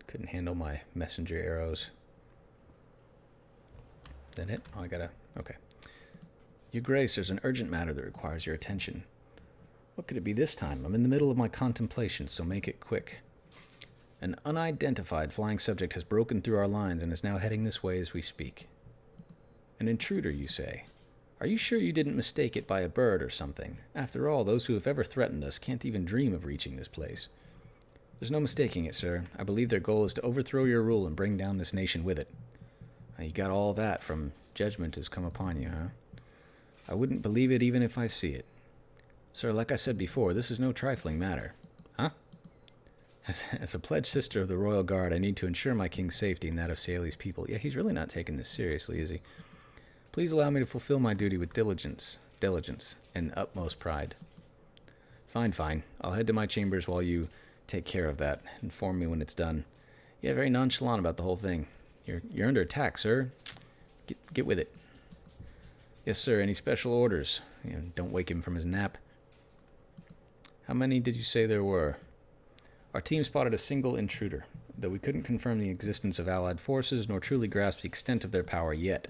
Couldn't handle my messenger arrows. Is that it? Oh, I gotta... Okay. Your Grace, there's an urgent matter that requires your attention. What could it be this time? I'm in the middle of my contemplation, so make it quick. An unidentified flying subject has broken through our lines and is now heading this way as we speak. An intruder, you say? Are you sure you didn't mistake it by a bird or something? After all, those who have ever threatened us can't even dream of reaching this place. There's no mistaking it, sir. I believe their goal is to overthrow your rule and bring down this nation with it. Now, you got all that from judgment has come upon you, huh? I wouldn't believe it even if I see it. Sir, like I said before, this is no trifling matter. Huh? As a pledged sister of the Royal Guard, I need to ensure my king's safety and that of Cieli's people. Yeah, he's really not taking this seriously, is he? Please allow me to fulfill my duty with diligence, and utmost pride. Fine. I'll head to my chambers while you take care of that. Inform me when it's done. Yeah, very nonchalant about the whole thing. You're under attack, sir. Get with it. Yes, sir. Any special orders? Don't wake him from his nap. How many did you say there were? Our team spotted a single intruder, though we couldn't confirm the existence of Allied forces nor truly grasp the extent of their power yet.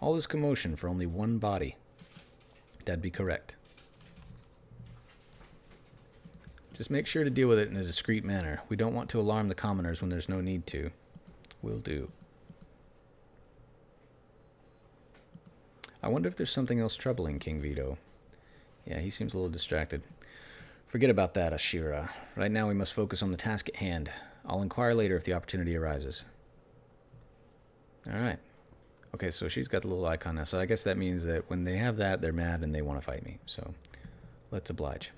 All this commotion for only one body. That'd be correct. Just make sure to deal with it in a discreet manner. We don't want to alarm the commoners when there's no need to. Will do. I wonder if there's something else troubling King Vito. Yeah, he seems a little distracted. Forget about that, Ashira. Right now we must focus on the task at hand. I'll inquire later if the opportunity arises. Alright. Okay, so she's got the little icon now. So I guess that means that when they have that, they're mad and they want to fight me. So, let's oblige.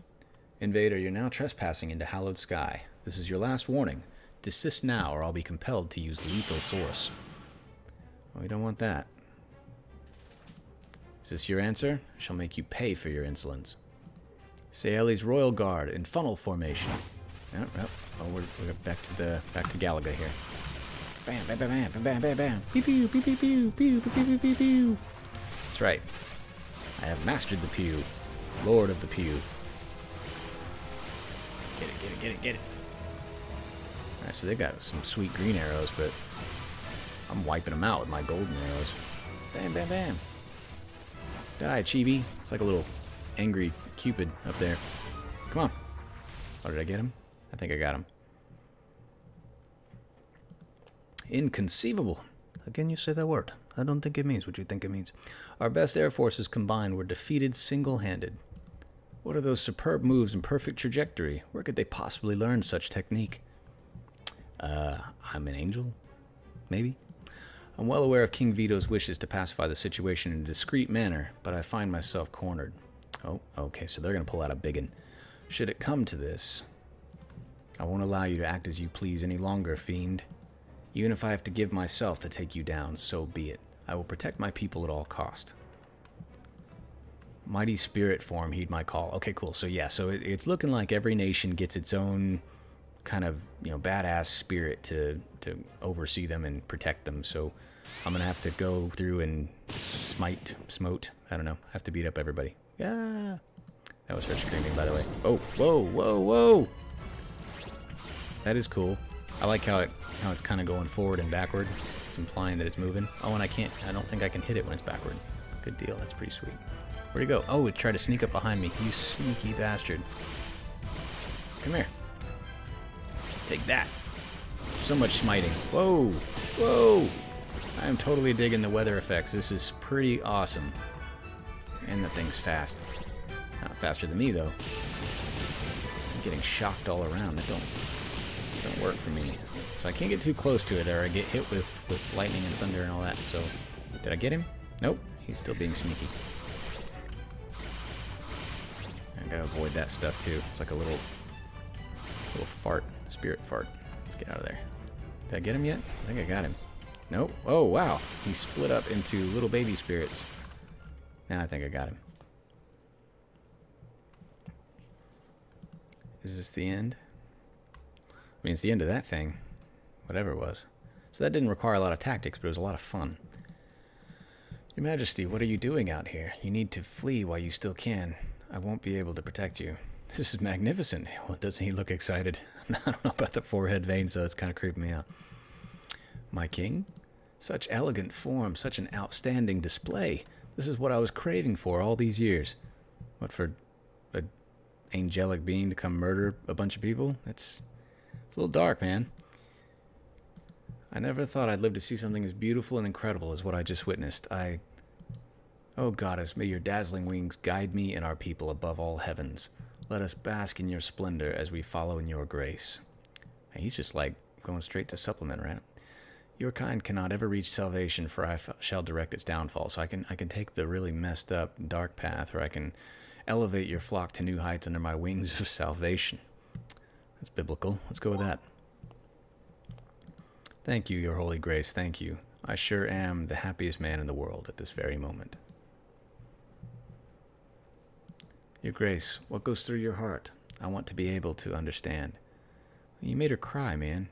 Invader, you're now trespassing into hallowed sky. This is your last warning. Desist now or I'll be compelled to use lethal force. Well, we don't want that. Is this your answer? I shall make you pay for your insolence. Cieli's Royal Guard in funnel formation. Yep. Oh, we're back to Galaga here. Bam, bam, bam, bam, bam, bam, bam. Pew, pew, pew, pew, pew, pew, pew, pew, pew, pew. That's right. I have mastered the pew. Lord of the pew. Get it. Alright, so they got some sweet green arrows, but I'm wiping them out with my golden arrows. Bam, bam, bam. Die, Chibi. It's like a little angry Cupid up there. Come on. Oh, did I get him? I think I got him. Inconceivable. Again, you say that word. I don't think it means what you think it means. Our best air forces combined were defeated single-handed. What are those superb moves and perfect trajectory? Where could they possibly learn such technique? I'm an angel? Maybe? I'm well aware of King Vito's wishes to pacify the situation in a discreet manner, but I find myself cornered. Oh, okay, so they're going to pull out a biggin. Should it come to this, I won't allow you to act as you please any longer, fiend. Even if I have to give myself to take you down, so be it. I will protect my people at all cost. Mighty spirit form, heed my call. Okay, cool. So yeah, so it's looking like every nation gets its own kind of, you know, badass spirit to oversee them and protect them. So I'm gonna have to go through and smote. I don't know. I have to beat up everybody. Yeah. That was her screaming, by the way. Oh, whoa, whoa, whoa. That is cool. I like how it's kind of going forward and backward. It's implying that it's moving. Oh, and I don't think I can hit it when it's backward. Good deal. That's pretty sweet. Where'd he go? Oh, it tried to sneak up behind me. You sneaky bastard. Come here. Take that. So much smiting. Whoa. Whoa. I am totally digging the weather effects. This is pretty awesome. And the thing's fast. Not faster than me, though. I'm getting shocked all around. That don't work for me. So I can't get too close to it or I get hit with lightning and thunder and all that. So, did I get him? Nope. He's still being sneaky. I gotta avoid that stuff, too. It's like a little fart. Spirit fart. Let's get out of there. Did I get him yet? I think I got him. Nope. Oh, wow. He split up into little baby spirits. Now I think I got him. Is this the end? I mean, it's the end of that thing. Whatever it was. So that didn't require a lot of tactics, but it was a lot of fun. Your Majesty, what are you doing out here? You need to flee while you still can. I won't be able to protect you. This is magnificent. Well, doesn't he look excited? I don't know about the forehead vein, so it's kind of creeping me out. My king? Such elegant form, such an outstanding display. This is what I was craving for all these years. What, for an angelic being to come murder a bunch of people? It's a little dark, man. I never thought I'd live to see something as beautiful and incredible as what I just witnessed. Oh, Goddess, may your dazzling wings guide me and our people above all heavens. Let us bask in your splendor as we follow in your grace. Hey, he's just like going straight to supplement, right? Your kind cannot ever reach salvation, for I shall direct its downfall. So I can take the really messed up dark path, or I can elevate your flock to new heights under my wings of salvation. That's biblical. Let's go with that. Thank you, your holy grace. Thank you. I sure am the happiest man in the world at this very moment. Your grace, what goes through your heart? I want to be able to understand. You made her cry, man.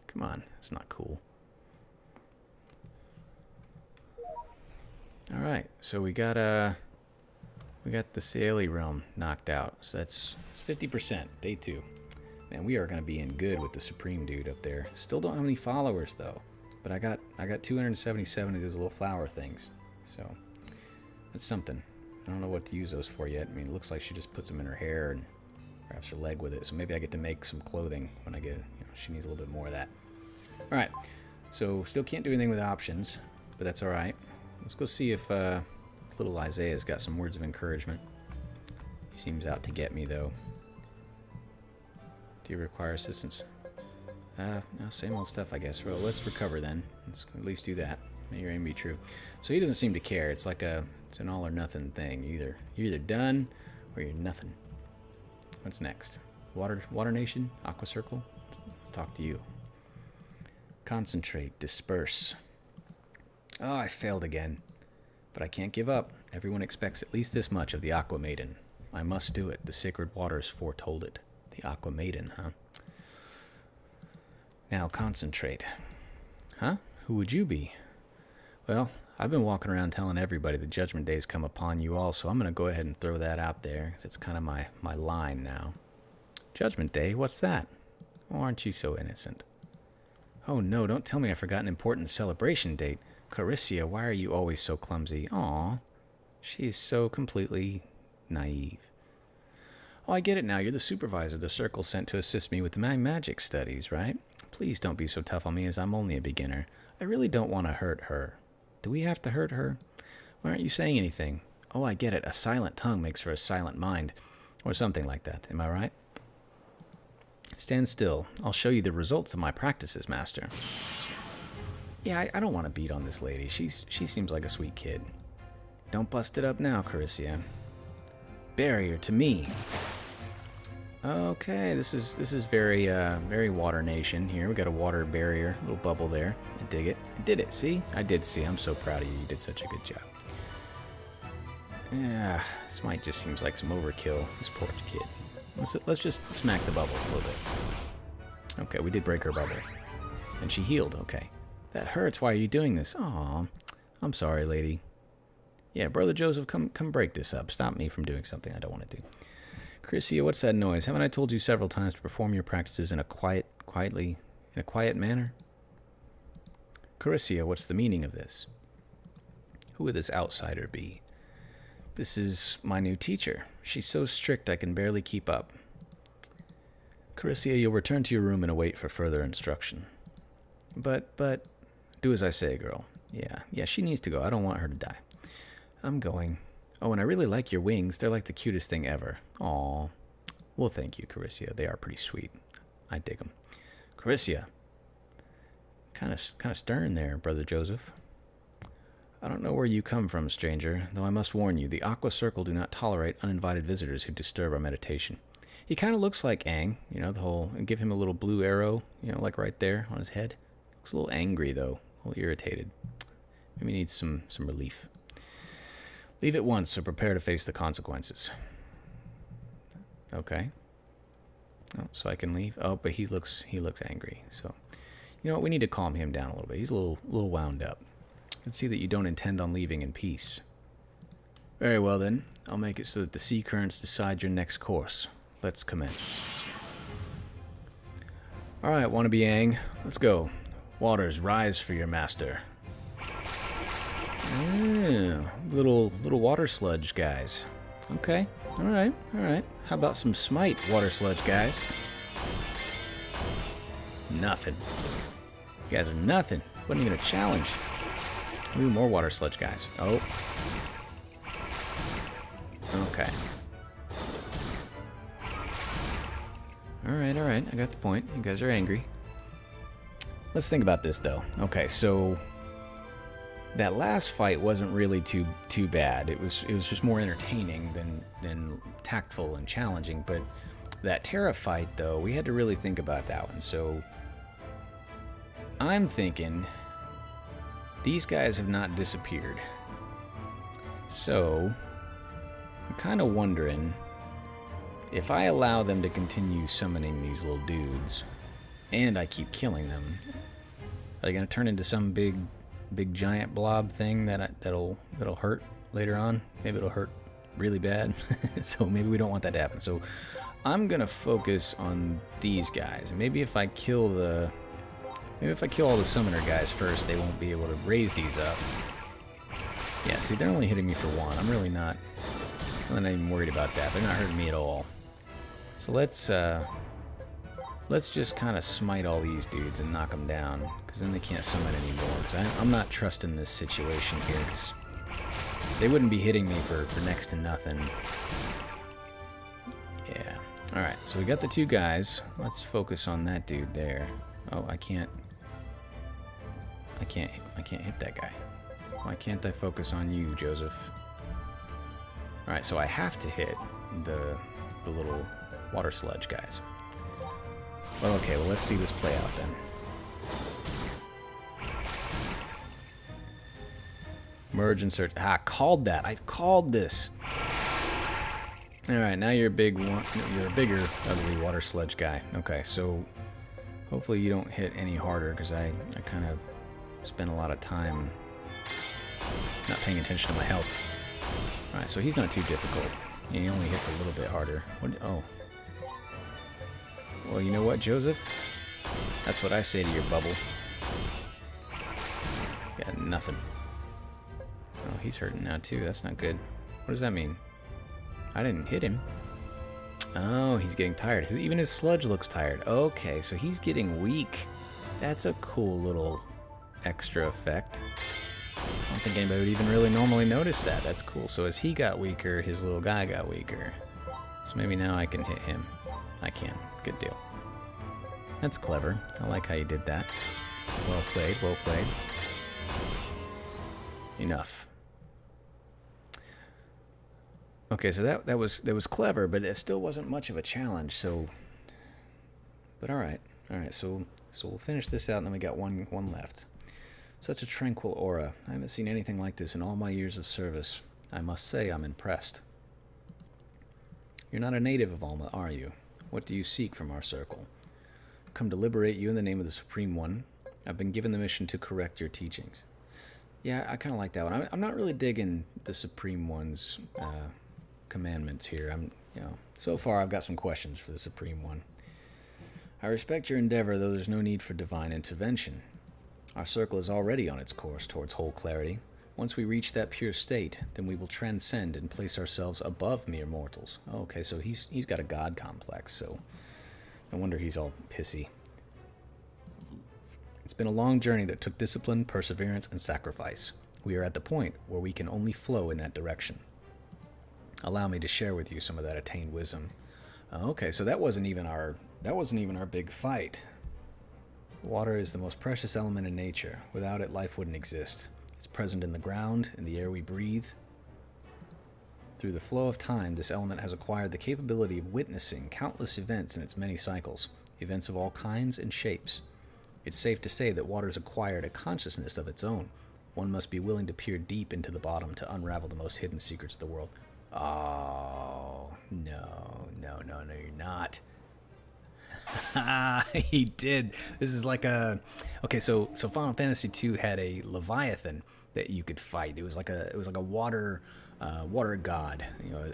Come on, it's not cool. All right, so we got the Saeli realm knocked out. So that's 50%, day 2. Man, we are gonna be in good with the Supreme dude up there. Still don't have any followers though, but I got 277 of these little flower things. So that's something. I don't know what to use those for yet. I mean, it looks like she just puts them in her hair and wraps her leg with it. So maybe I get to make some clothing when I get it. You know, she needs a little bit more of that. All right, so still can't do anything with options, but that's all right. Let's go see if little Isaiah's got some words of encouragement. He seems out to get me, though. Do you require assistance? No, same old stuff, I guess. Well, let's recover then. Let's at least do that. May your aim be true. So he doesn't seem to care. It's like it's an all or nothing thing. You're either done or you're nothing. What's next? Water Nation? Aqua Circle? I'll talk to you. Concentrate. Disperse. Oh, I failed again. But I can't give up. Everyone expects at least this much of the Aqua Maiden. I must do it. The sacred waters foretold it. The Aqua Maiden, huh? Now concentrate. Huh? Who would you be? Well, I've been walking around telling everybody the Judgment Day's come upon you all, so I'm going to go ahead and throw that out there, 'cause it's kind of my line now. Judgment Day? What's that? Oh, aren't you so innocent? Oh no, don't tell me I forgot an important celebration date. Caricia, why are you always so clumsy? Aw, she's so completely naive. Oh, I get it now. You're the supervisor the Circle sent to assist me with the magic studies, right? Please don't be so tough on me, as I'm only a beginner. I really don't want to hurt her. Do we have to hurt her? Why aren't you saying anything? Oh, I get it. A silent tongue makes for a silent mind. Or something like that. Am I right? Stand still. I'll show you the results of my practices, Master. Yeah, I don't want to beat on this lady. She seems like a sweet kid. Don't bust it up now, Caricia. Barrier to me. Okay, this is very very Water Nation here. We got a water barrier, little bubble there. I dig it. I did it. See? I did see. I'm so proud of you. You did such a good job. Yeah, this might just seems like some overkill. This poor kid. Let's just smack the bubble a little bit. Okay, we did break her bubble. And she healed, okay. That hurts, why are you doing this? Aw, I'm sorry, lady. Yeah, Brother Joseph, come break this up. Stop me from doing something I don't want to do. Chrisia, what's that noise? Haven't I told you several times to perform your practices in a quiet manner? Chrisia, what's the meaning of this? Who would this outsider be? This is my new teacher. She's so strict I can barely keep up. Chrisia, you'll return to your room and await for further instruction. But, do as I say, girl. Yeah, she needs to go. I don't want her to die. I'm going. Oh, and I really like your wings. They're like the cutest thing ever. Aw. Well, thank you, Carissa. They are pretty sweet. I dig them. Carissa. Kind of stern there, Brother Joseph. I don't know where you come from, stranger, though I must warn you, the Aqua Circle do not tolerate uninvited visitors who disturb our meditation. He kind of looks like Aang, you know, the whole, and give him a little blue arrow, you know, like right there on his head. Looks a little angry, though, a little irritated. Maybe needs some relief. Leave at once, or prepare to face the consequences. Okay. Oh, so I can leave? Oh, but he looks angry, so... You know what, we need to calm him down a little bit. He's a little wound up. I can see that you don't intend on leaving in peace. Very well, then. I'll make it so that the sea currents decide your next course. Let's commence. Alright, wannabe Aang. Let's go. Waters, rise for your master. Yeah, little water sludge guys. Okay, alright. How about some smite, water sludge guys? Nothing. You guys are nothing. Wasn't even a challenge. Ooh, more water sludge guys. Oh. Okay. Alright. I got the point. You guys are angry. Let's think about this, though. Okay, so... That last fight wasn't really too bad. It was just more entertaining than tactful and challenging. But that Terra fight, though, we had to really think about that one. So... I'm thinking... These guys have not disappeared. So, I'm kind of wondering if I allow them to continue summoning these little dudes and I keep killing them, are they going to turn into some big giant blob thing that'll hurt later on? Maybe it'll hurt really bad. So maybe we don't want that to happen. So I'm going to focus on these guys. Maybe if I kill all the summoner guys first, they won't be able to raise these up. Yeah, see, they're only hitting me for one. I'm not even worried about that. They're not hurting me at all. So let's just kind of smite all these dudes and knock them down, because then they can't summon anymore. I'm not trusting this situation here, because they wouldn't be hitting me for next to nothing. Yeah. Alright, so we got the two guys. Let's focus on that dude there. Oh, I can't hit that guy. Why can't I focus on you, Joseph? Alright, so I have to hit the little water sludge guys. Well, okay, well, let's see this play out then. Merge and search. Ah, I called that. I called this. Alright, now you're a bigger, ugly water sludge guy. Okay, so hopefully you don't hit any harder, because I kind of spent a lot of time not paying attention to my health. Alright, so he's not too difficult. He only hits a little bit harder. Oh. Well, you know what, Joseph? That's what I say to your bubble. Got nothing. Oh, he's hurting now, too. That's not good. What does that mean? I didn't hit him. Oh, he's getting tired. Even his sludge looks tired. Okay, so he's getting weak. That's a cool little extra effect. I don't think anybody would even really normally notice that. That's cool. So as he got weaker, his little guy got weaker. So maybe now I can hit him. I can. Good deal. That's clever. I like how you did that. Well played, well played. Enough. Okay, so that was clever, but it still wasn't much of a challenge, so... But alright. Alright, so we'll finish this out, and then we got one left. Such a tranquil aura. I haven't seen anything like this in all my years of service. I must say I'm impressed. You're not a native of Alma, are you? What do you seek from our circle? come to liberate you in the name of the Supreme One. I've been given the mission to correct your teachings. Yeah, I kind of like that one. I'm not really digging the Supreme One's commandments here. So far I've got some questions for the Supreme One. I respect your endeavor, though there's no need for divine intervention. Our circle is already on its course towards whole clarity. Once we reach that pure state, then we will transcend and place ourselves above mere mortals. Oh, okay, so he's got a god complex, so no wonder he's all pissy. It's been a long journey that took discipline, perseverance, and sacrifice. We are at the point where we can only flow in that direction. Allow me to share with you some of that attained wisdom. Okay, so that wasn't even our big fight. Water is the most precious element in nature. Without it, life wouldn't exist. It's present in the ground, in the air we breathe. Through the flow of time, this element has acquired the capability of witnessing countless events in its many cycles, events of all kinds and shapes. It's safe to say that water's acquired a consciousness of its own. One must be willing to peer deep into the bottom to unravel the most hidden secrets of the world. Oh, no, you're not. He did. This is like a... Okay, so Final Fantasy II had a Leviathan that you could fight. It was like a water god,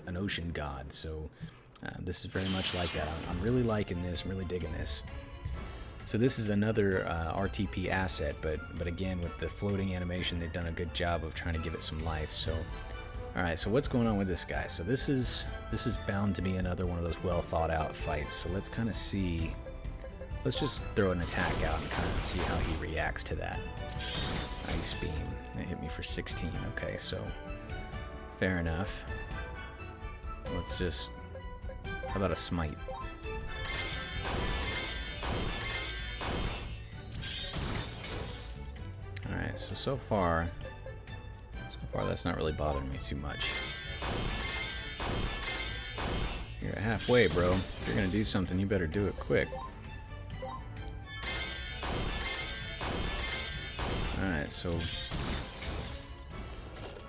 an ocean god. So this is very much like that. I'm really liking this. I'm really digging this. So this is another RTP asset, but again, with the floating animation, they've done a good job of trying to give it some life. So, all right. So what's going on with this guy? So this is bound to be another one of those well thought out fights. So let's kind of see. Let's just throw an attack out and kind of see how he reacts to that. Ice beam. That hit me for 16. Okay, so fair enough. Let's just... How about a smite? Alright, so far that's not really bothering me too much. You're halfway, bro. If you're gonna do something, you better do it quick. Alright, so...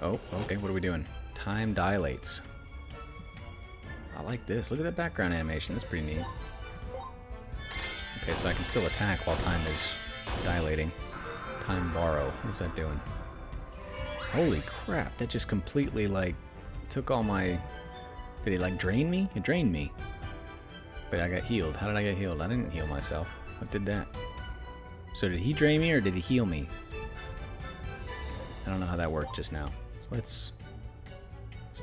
Oh, okay, what are we doing? Time dilates. I like this. Look at that background animation. That's pretty neat. Okay, so I can still attack while time is dilating. Time borrow. What's that doing? Holy crap, that just completely, took all my... Did it, drain me? It drained me. But I got healed. How did I get healed? I didn't heal myself. What did that? So did he drain me or did he heal me? I don't know how that worked just now. Let's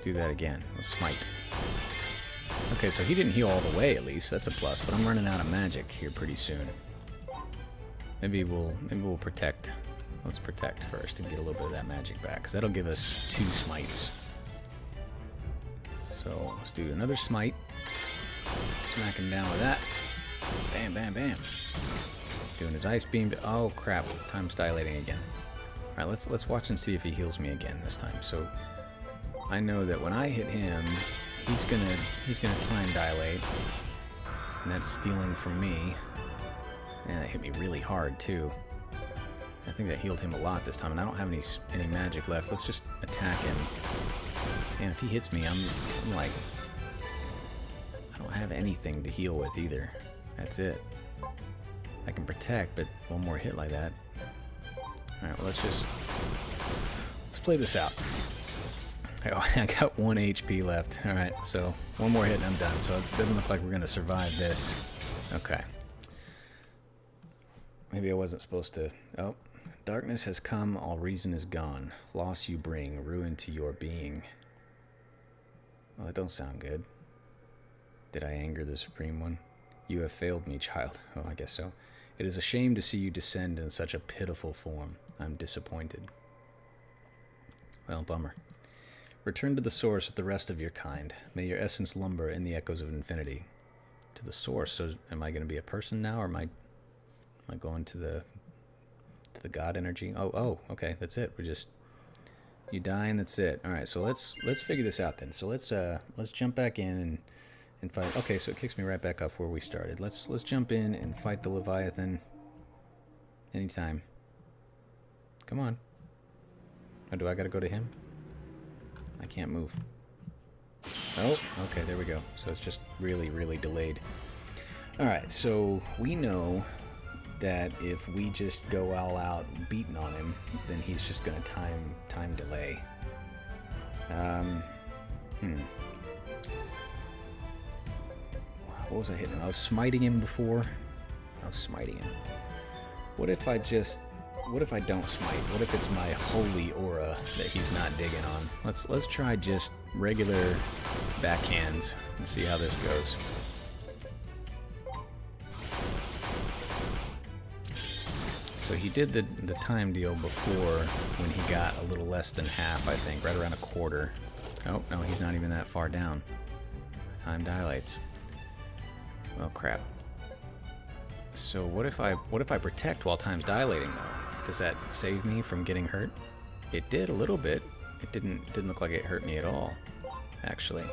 do that again. Let's smite. Okay, so he didn't heal all the way at least. That's a plus, but I'm running out of magic here pretty soon. Maybe we'll protect. Let's protect first and get a little bit of that magic back, because that'll give us 2 smites. So let's do another smite. Smack him down with that. Bam, bam, bam. Doing his ice beam. Oh crap! Time's dilating again. All right, let's watch and see if he heals me again this time. So I know that when I hit him, he's gonna time dilate, and that's stealing from me. And that hit me really hard too. I think that healed him a lot this time, and I don't have any magic left. Let's just attack him. And if he hits me, I'm like, I don't have anything to heal with either. That's it. I can protect, but one more hit like that. All right, well let's play this out. Oh, I got 1 HP left. All right, so one more hit and I'm done. So it doesn't look like we're gonna survive this. Okay. Maybe I wasn't supposed to. Oh, darkness has come, all reason is gone. Loss you bring, ruin to your being. Well, that don't sound good. Did I anger the Supreme One? You have failed me, child. Oh, I guess so. It is a shame to see you descend in such a pitiful form. I'm disappointed. Well, bummer. Return to the source with the rest of your kind. May your essence lumber in the echoes of infinity. To the source. So, am I going to be a person now, or am I going to the god energy? Oh, okay, that's it. You die and that's it. All right, so let's figure this out then. So let's jump back in and fight. Okay, so it kicks me right back off where we started. Let's jump in and fight the Leviathan. Anytime. Come on. Oh, do I gotta go to him? I can't move. Oh, okay, there we go. So it's just really, really delayed. Alright, so we know that if we just go all out beating on him, then he's just gonna time delay. What was I hitting? I was smiting him before. I was smiting him. What if I don't smite? What if it's my holy aura that he's not digging on? Let's try just regular backhands and see how this goes. So he did the time deal before when he got a little less than half, I think, right around a quarter. Oh, no, he's not even that far down. Time dilates. Well, crap. So what if I protect while time's dilating, though? Does that save me from getting hurt? It did a little bit. It didn't look like it hurt me at all, actually.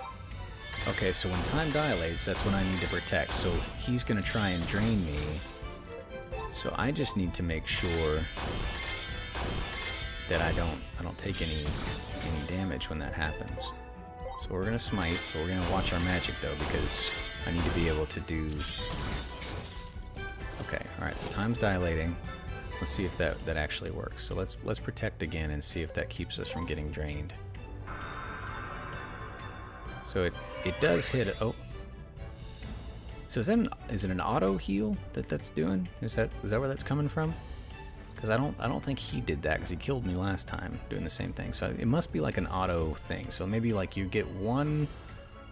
Okay, so when time dilates, that's when I need to protect. So he's gonna try and drain me. So I just need to make sure that I don't take any damage when that happens. So we're gonna smite, but we're gonna watch our magic though, because I need to be able to do. Okay, all right. So time's dilating. Let's see if that actually works. So let's protect again and see if that keeps us from getting drained. So it does hit. Oh. So is it an auto heal that's doing? Is that where that's coming from? Because I don't think he did that because he killed me last time doing the same thing. So it must be like an auto thing. So maybe like you get one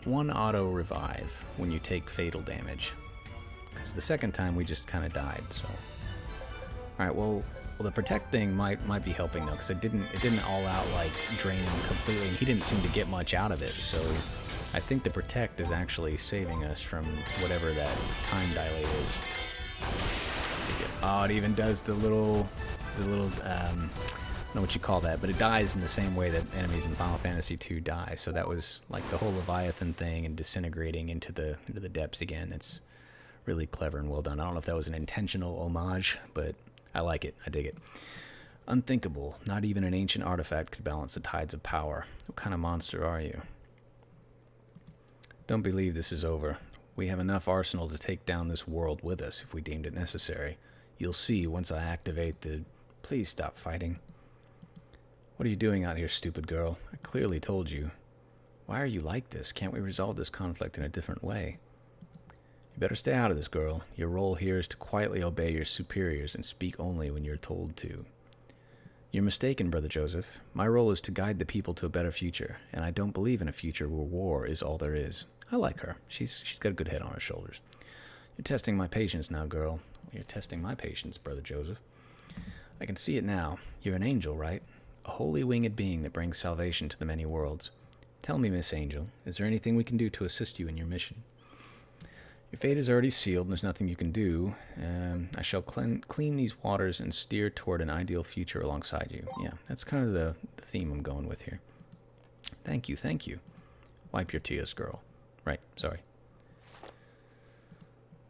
auto revive when you take fatal damage. Because the second time we just kind of died. So all right, well the protect thing might be helping though, because it didn't all out like drain him completely, and he didn't seem to get much out of it. So I think the protect is actually saving us from whatever that time dilate is. Oh, it even does the little I don't know what you call that, but it dies in the same way that enemies in Final Fantasy II die. So that was like the whole Leviathan thing and disintegrating into the depths again. It's really clever and well done. I don't know if that was an intentional homage, but I like it. I dig it. Unthinkable. Not even an ancient artifact could balance the tides of power. What kind of monster are you? Don't believe this is over. We have enough arsenal to take down this world with us if we deemed it necessary. You'll see once I activate the... Please stop fighting. What are you doing out here, stupid girl? I clearly told you. Why are you like this? Can't we resolve this conflict in a different way? You better stay out of this, girl. Your role here is to quietly obey your superiors and speak only when you're told to. You're mistaken, Brother Joseph. My role is to guide the people to a better future, and I don't believe in a future where war is all there is. I like her. She's got a good head on her shoulders. You're testing my patience now, girl. You're testing my patience, Brother Joseph. I can see it now. You're an angel, right? A holy winged being that brings salvation to the many worlds. Tell me, Miss Angel, is there anything we can do to assist you in your mission? Your fate is already sealed, and there's nothing you can do. I shall clean these waters and steer toward an ideal future alongside you. Yeah, that's kind of the theme I'm going with here. Thank you, thank you. Wipe your tears, girl. Right, sorry.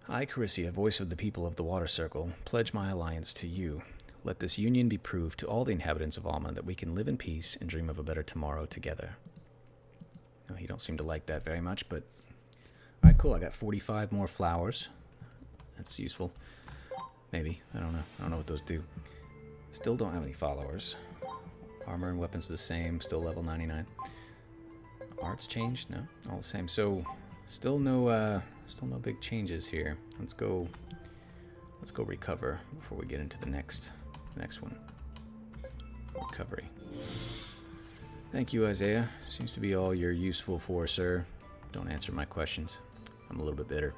I, Carissa, voice of the people of the Water Circle, pledge my alliance to you. Let this union be proved to all the inhabitants of Alma that we can live in peace and dream of a better tomorrow together. Oh, you don't seem to like that very much, but... Alright, cool. I got 45 more flowers. That's useful. Maybe. I don't know. I don't know what those do. Still don't have any followers. Armor and weapons are the same. Still level 99. Arts changed? No? All the same. So, still no big changes here. Let's go recover before we get into the next one. Recovery. Thank you, Isaiah. Seems to be all you're useful for, sir. Don't answer my questions. I'm a little bit bitter.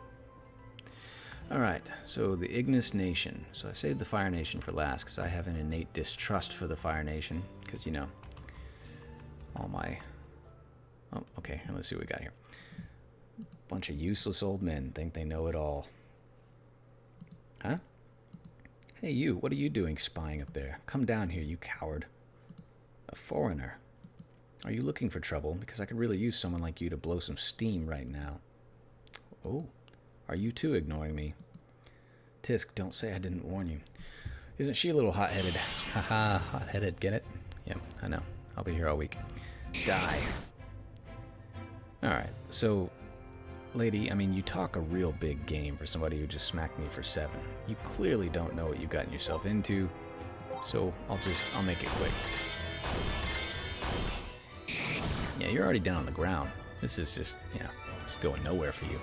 Alright, so the Ignis Nation. So I saved the Fire Nation for last because I have an innate distrust for the Fire Nation. Because, you know, all my... Oh, okay, let's see what we got here. Bunch of useless old men think they know it all. Huh? Hey, you, what are you doing spying up there? Come down here, you coward. A foreigner. Are you looking for trouble? Because I could really use someone like you to blow some steam right now. Oh, are you too ignoring me? Tisk, don't say I didn't warn you. Isn't she a little hot-headed? Haha, hot-headed, get it? Yeah, I know. I'll be here all week. Die. Alright, so Lady, I mean, you talk a real big game for somebody who just smacked me for 7. You clearly don't know what you've gotten yourself into, so I'll make it quick. Yeah, you're already down on the ground. This is just, it's going nowhere for you.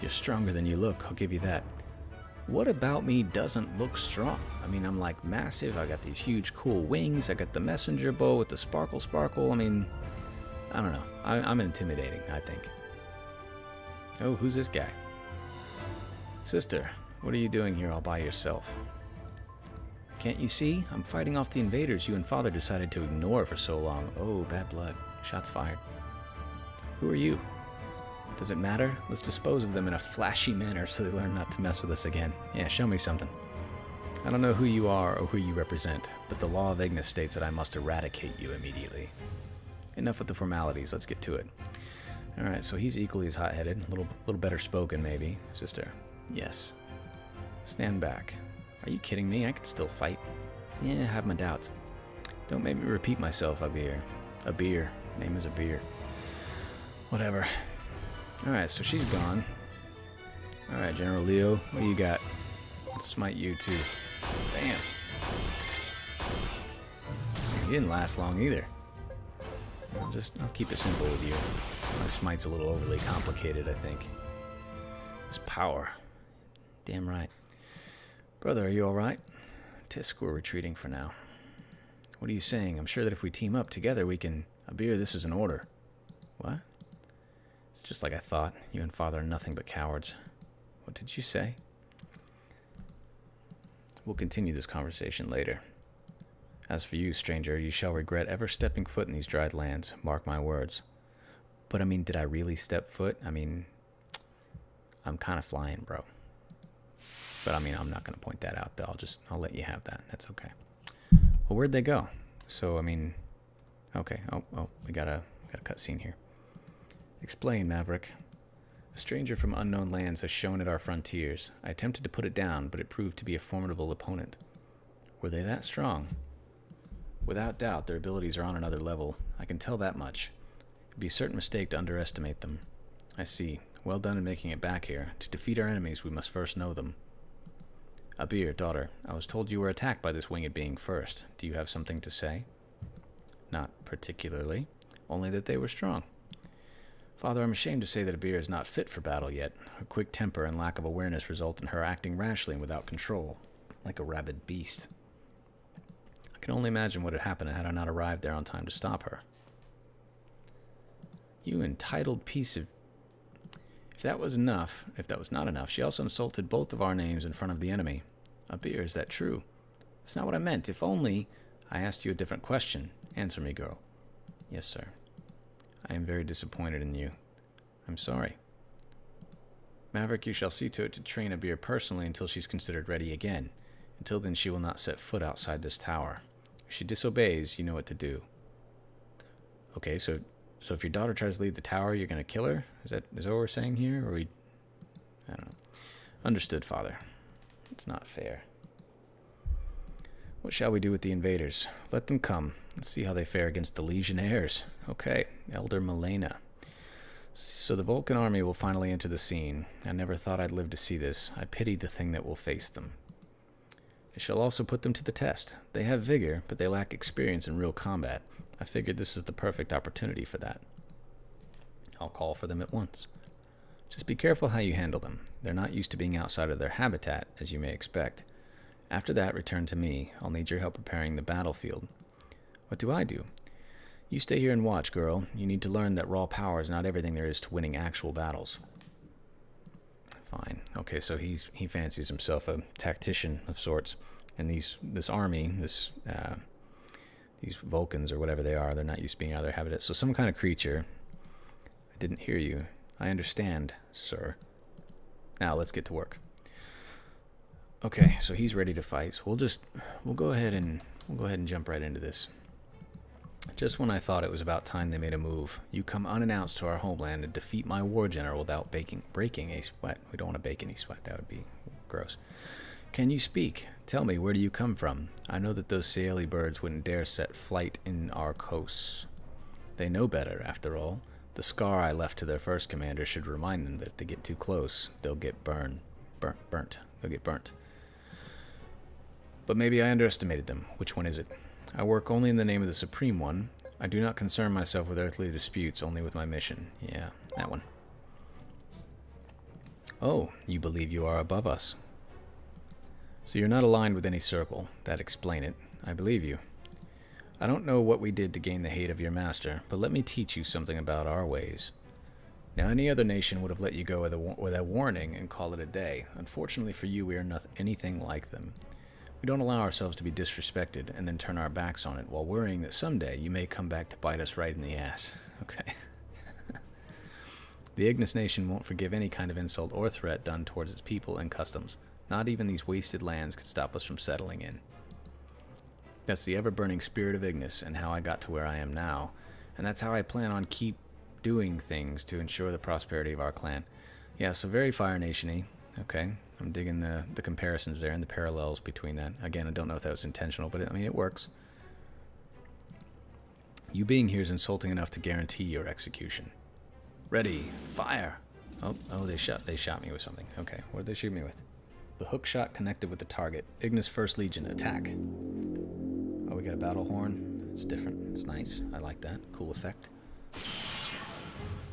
You're stronger than you look, I'll give you that. What about me doesn't look strong? I mean, I'm like massive, I got these huge cool wings, I got the messenger bow with the sparkle. I mean, I don't know. I'm intimidating, I think. Oh, who's this guy? Sister, what are you doing here all by yourself? Can't you see? I'm fighting off the invaders you and Father decided to ignore for so long. Oh, bad blood. Shots fired. Who are you? Does it matter? Let's dispose of them in a flashy manner so they learn not to mess with us again. Yeah, show me something. I don't know who you are or who you represent, but the law of Ignis states that I must eradicate you immediately. Enough with the formalities, let's get to it. Alright, so he's equally as hot-headed, a little better spoken maybe. Sister, yes. Stand back. Are you kidding me? I can still fight. Yeah, I have my doubts. Don't make me repeat myself, Abir. Abir. Name is Abir. Whatever. Alright, so she's gone. Alright, General Leo, what do you got? Let's smite you too. Bam! He didn't last long either. I'll keep it simple with you. My smite's a little overly complicated, I think. This power. Damn right. Brother, are you alright? Tisk, we're retreating for now. What are you saying? I'm sure that if we team up together, we can... Abir, this is an order. What? It's just like I thought. You and Father are nothing but cowards. What did you say? We'll continue this conversation later. As for you, stranger, you shall regret ever stepping foot in these dried lands. Mark my words. But I mean, did I really step foot? I mean, I'm kind of flying, bro. But I mean, I'm not going to point that out, though. I'll let you have that. That's okay. Well, where'd they go? So, I mean, okay. Oh, we got a cutscene here. Explain, Maverick. A stranger from unknown lands has shown at our frontiers. I attempted to put it down, but it proved to be a formidable opponent. Were they that strong? Without doubt, their abilities are on another level. I can tell that much. It'd be a certain mistake to underestimate them. I see. Well done in making it back here. To defeat our enemies, we must first know them. Abir, daughter, I was told you were attacked by this winged being first. Do you have something to say? Not particularly. Only that they were strong. Father, I'm ashamed to say that Abir is not fit for battle yet. Her quick temper and lack of awareness result in her acting rashly and without control, like a rabid beast. I can only imagine what had happened had I not arrived there on time to stop her. You entitled piece of... If that was not enough, she also insulted both of our names in front of the enemy. Abir, is that true? That's not what I meant. If only I asked you a different question. Answer me, girl. Yes, sir. I am very disappointed in you. I'm sorry. Maverick, you shall see to it to train Abir personally until she's considered ready again. Until then, she will not set foot outside this tower. If she disobeys, you know what to do. Okay, so if your daughter tries to leave the tower, you're going to kill her? Is that what we're saying here? Or I don't know. Understood, Father. It's not fair. What shall we do with the invaders? Let them come. Let's see how they fare against the Legionnaires. Okay, Elder Milena. So the Vulcan army will finally enter the scene. I never thought I'd live to see this. I pity the thing that will face them. I shall also put them to the test. They have vigor, but they lack experience in real combat. I figured this is the perfect opportunity for that. I'll call for them at once. Just be careful how you handle them. They're not used to being outside of their habitat, as you may expect. After that, return to me. I'll need your help preparing the battlefield. What do I do? You stay here and watch, girl. You need to learn that raw power is not everything there is to winning actual battles. Fine. Okay, so he fancies himself a tactician of sorts. And this army, these Vulcans or whatever they are, they're not used to being out of their habitat. So some kind of creature. I didn't hear you. I understand, sir. Now let's get to work. Okay, so he's ready to fight. So we'll go ahead and jump right into this. Just when I thought it was about time they made a move, you come unannounced to our homeland and defeat my war general without breaking a sweat. We don't want to bake any sweat. That would be gross. Can you speak? Tell me, where do you come from? I know that those Saeli birds wouldn't dare set flight in our coasts. They know better, after all. The scar I left to their first commander should remind them that if they get too close, they'll get burnt. They'll get burnt. But maybe I underestimated them. Which one is it? I work only in the name of the Supreme One. I do not concern myself with earthly disputes, only with my mission. Yeah, that one. Oh, you believe you are above us. So you're not aligned with any circle. That'd explain it. I believe you. I don't know what we did to gain the hate of your master, but let me teach you something about our ways. Now, any other nation would have let you go with a warning and call it a day. Unfortunately for you, we are not anything like them. We don't allow ourselves to be disrespected and then turn our backs on it while worrying that someday you may come back to bite us right in the ass. Okay. The Ignis Nation won't forgive any kind of insult or threat done towards its people and customs. Not even these wasted lands could stop us from settling in. That's the ever-burning spirit of Ignis and how I got to where I am now, and that's how I plan on keep doing things to ensure the prosperity of our clan. Yeah, so very Fire Nation-y. Okay, I'm digging the comparisons there and the parallels between that. Again, I don't know if that was intentional, but I mean, it works. You being here is insulting enough to guarantee your execution. Ready, fire! Oh, they shot me with something. Okay, what did they shoot me with? The hook shot connected with the target. Ignis First Legion, attack. Oh, we got a battle horn. It's different. It's nice. I like that. Cool effect.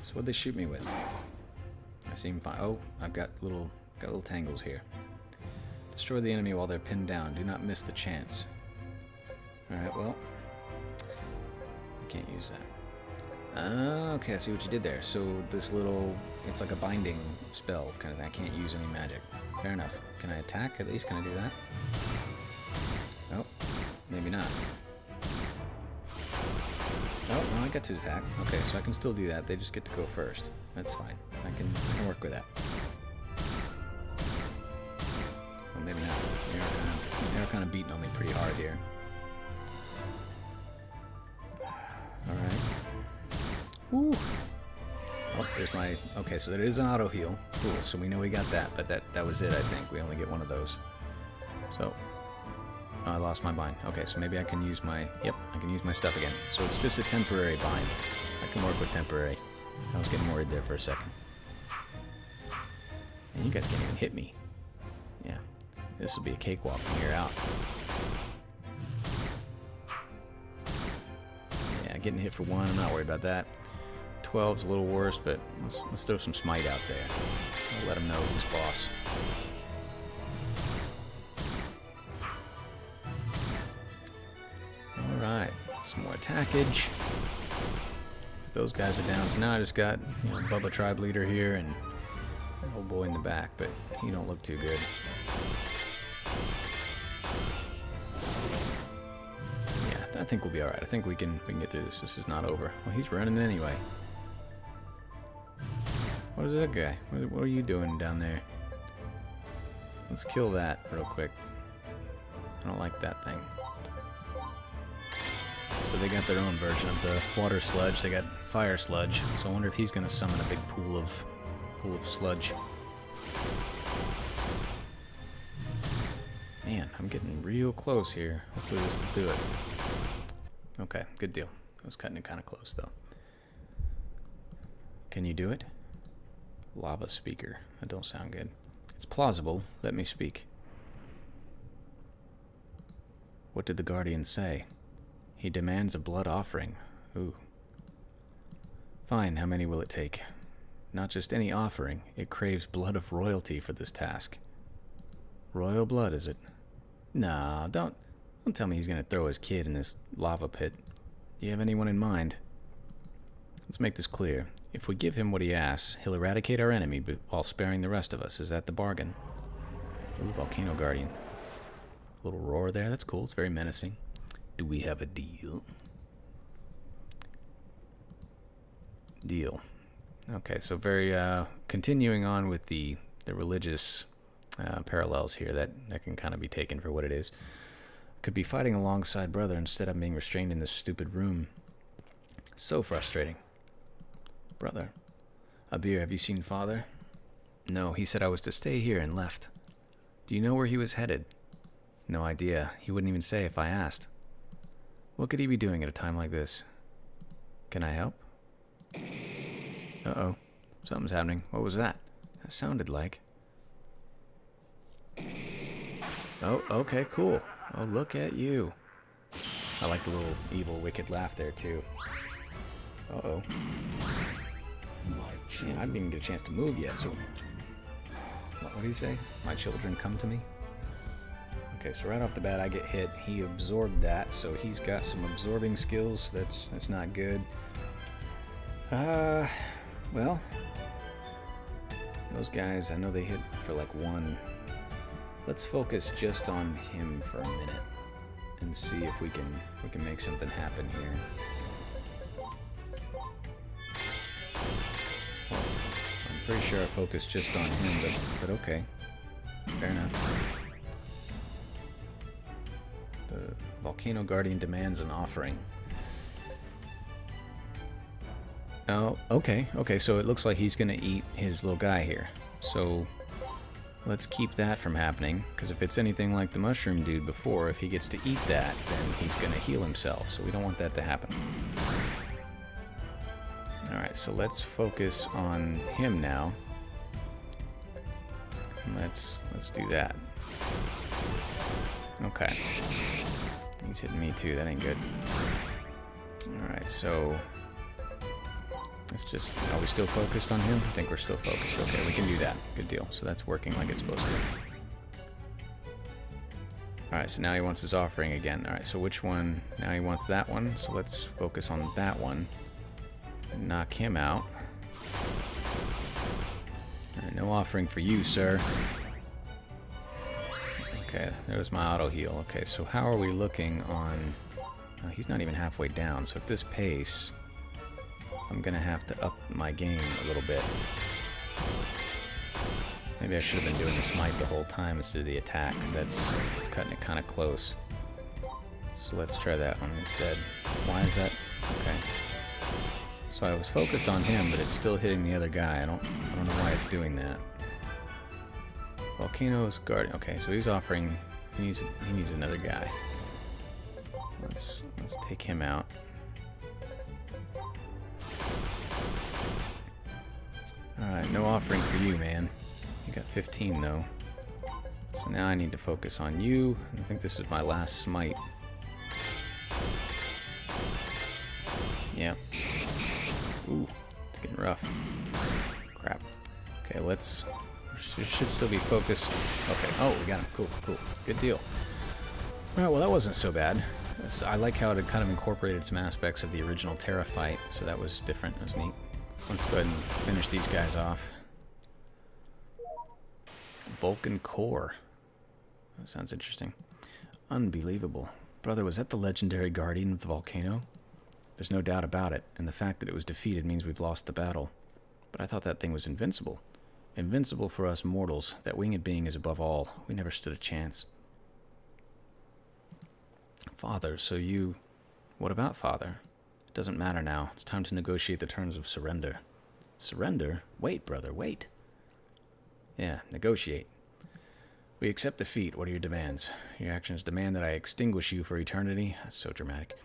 So what'd they shoot me with? I seem fine. Oh, I've got little tangles here. Destroy the enemy while they're pinned down. Do not miss the chance. Alright, well. I can't use that. Okay, I see what you did there. So this little, it's like a binding spell kind of thing. I can't use any magic. Fair enough. Can I attack at least? Can I do that? Oh, maybe not. Oh, no, I got to attack. Okay, so I can still do that. They just get to go first. That's fine. I can work with that. Well, maybe not. They're kind of beating on me pretty hard here. Alright. Woo! Oh, there's my... Okay, so there is an auto heal. Cool, so we know we got that, but that was it, I think. We only get one of those. So... I lost my bind. Okay, so maybe I can use my... Yep, I can use my stuff again. So it's just a temporary bind. I can work with temporary. I was getting worried there for a second. And you guys can't even hit me. Yeah. This will be a cakewalk from here out. Yeah, getting hit for one, I'm not worried about that. 12's a little worse, but let's throw some smite out there. I'll let him know who's boss. Alright, some more attackage. Those guys are down, so now I just got, you know, Bubba Tribe Leader here and an old boy in the back, but he don't look too good. Yeah, I think we'll be alright. I think we can get through this. This is not over. Well, he's running anyway. What is that guy? What are you doing down there? Let's kill that real quick. I don't like that thing. So they got their own version of the water sludge. They got fire sludge. So I wonder if he's going to summon a big pool of sludge. Man, I'm getting real close here. Hopefully this will do it. Okay, good deal. I was cutting it kind of close though. Can you do it? Lava speaker. That don't sound good. It's plausible. Let me speak. What did the Guardian say? He demands a blood offering. Ooh. Fine, how many will it take? Not just any offering. It craves blood of royalty for this task. Royal blood, is it? Nah, don't tell me he's gonna throw his kid in this lava pit. Do you have anyone in mind? Let's make this clear. If we give him what he asks, he'll eradicate our enemy but while sparing the rest of us. Is that the bargain? Ooh, Volcano Guardian. A little roar there. That's cool. It's very menacing. Do we have a deal? Deal. Okay, so very continuing on with the religious parallels here that can kind of be taken for what it is. Could be fighting alongside brother instead of being restrained in this stupid room. So frustrating. Brother. Abir, have you seen father? No, he said I was to stay here and left. Do you know where he was headed? No idea. He wouldn't even say if I asked. What could he be doing at a time like this? Can I help? Uh-oh. Something's happening. What was that? That sounded like... Oh, okay, cool. Oh, look at you. I like the little evil, wicked laugh there, too. Uh-oh. Yeah, I didn't even get a chance to move yet, so... What did he say? My children come to me? Okay, so right off the bat, I get hit. He absorbed that, so he's got some absorbing skills. That's not good. Well... Those guys, I know they hit for like 1... Let's focus just on him for a minute and see if we can make something happen here. Well, I'm pretty sure I focused just on him, but okay. Fair enough. The Volcano Guardian demands an offering. Oh, okay, so it looks like he's gonna eat his little guy here. So let's keep that from happening, because if it's anything like the mushroom dude before, if he gets to eat that, then he's gonna heal himself, so we don't want that to happen. Alright, so let's focus on him now. And let's do that. Okay. He's hitting me too, that ain't good. Alright, so... Let's just... Are we still focused on him? I think we're still focused. Okay, we can do that. Good deal. So that's working like it's supposed to. Alright, so now he wants his offering again. Alright, so which one? Now he wants that one. So let's focus on that one. And knock him out. Alright, no offering for you, sir. Okay, there's my auto heal. Okay, so how are we looking on... he's not even halfway down, so at this pace... I'm gonna have to up my game a little bit. Maybe I should have been doing the smite the whole time instead of the attack, because it's cutting it kind of close. So let's try that one instead. Why is that? Okay. So I was focused on him, but it's still hitting the other guy. I don't know why it's doing that. Volcano's Guardian. Okay, so he's offering. He needs another guy. Let's take him out. Alright, no offering for you, man. You got 15, though. So now I need to focus on you. I think this is my last smite. Yep. Ooh, it's getting rough. Crap. Okay, let's... Should still be focused. Okay, oh, we got him. Cool. Good deal. Alright, well, that wasn't so bad. I like how it kind of incorporated some aspects of the original Terra fight, so that was different. That was neat. Let's go ahead and finish these guys off. Vulcan Core. That sounds interesting. Unbelievable. Brother, was that the legendary guardian of the volcano? There's no doubt about it, and the fact that it was defeated means we've lost the battle. But I thought that thing was invincible. Invincible for us mortals. That winged being is above all. We never stood a chance. Father, so you... What about Father? It doesn't matter now. It's time to negotiate the terms of surrender. Surrender? Wait, brother, wait. Yeah, negotiate. We accept defeat. What are your demands? Your actions demand that I extinguish you for eternity? That's so dramatic.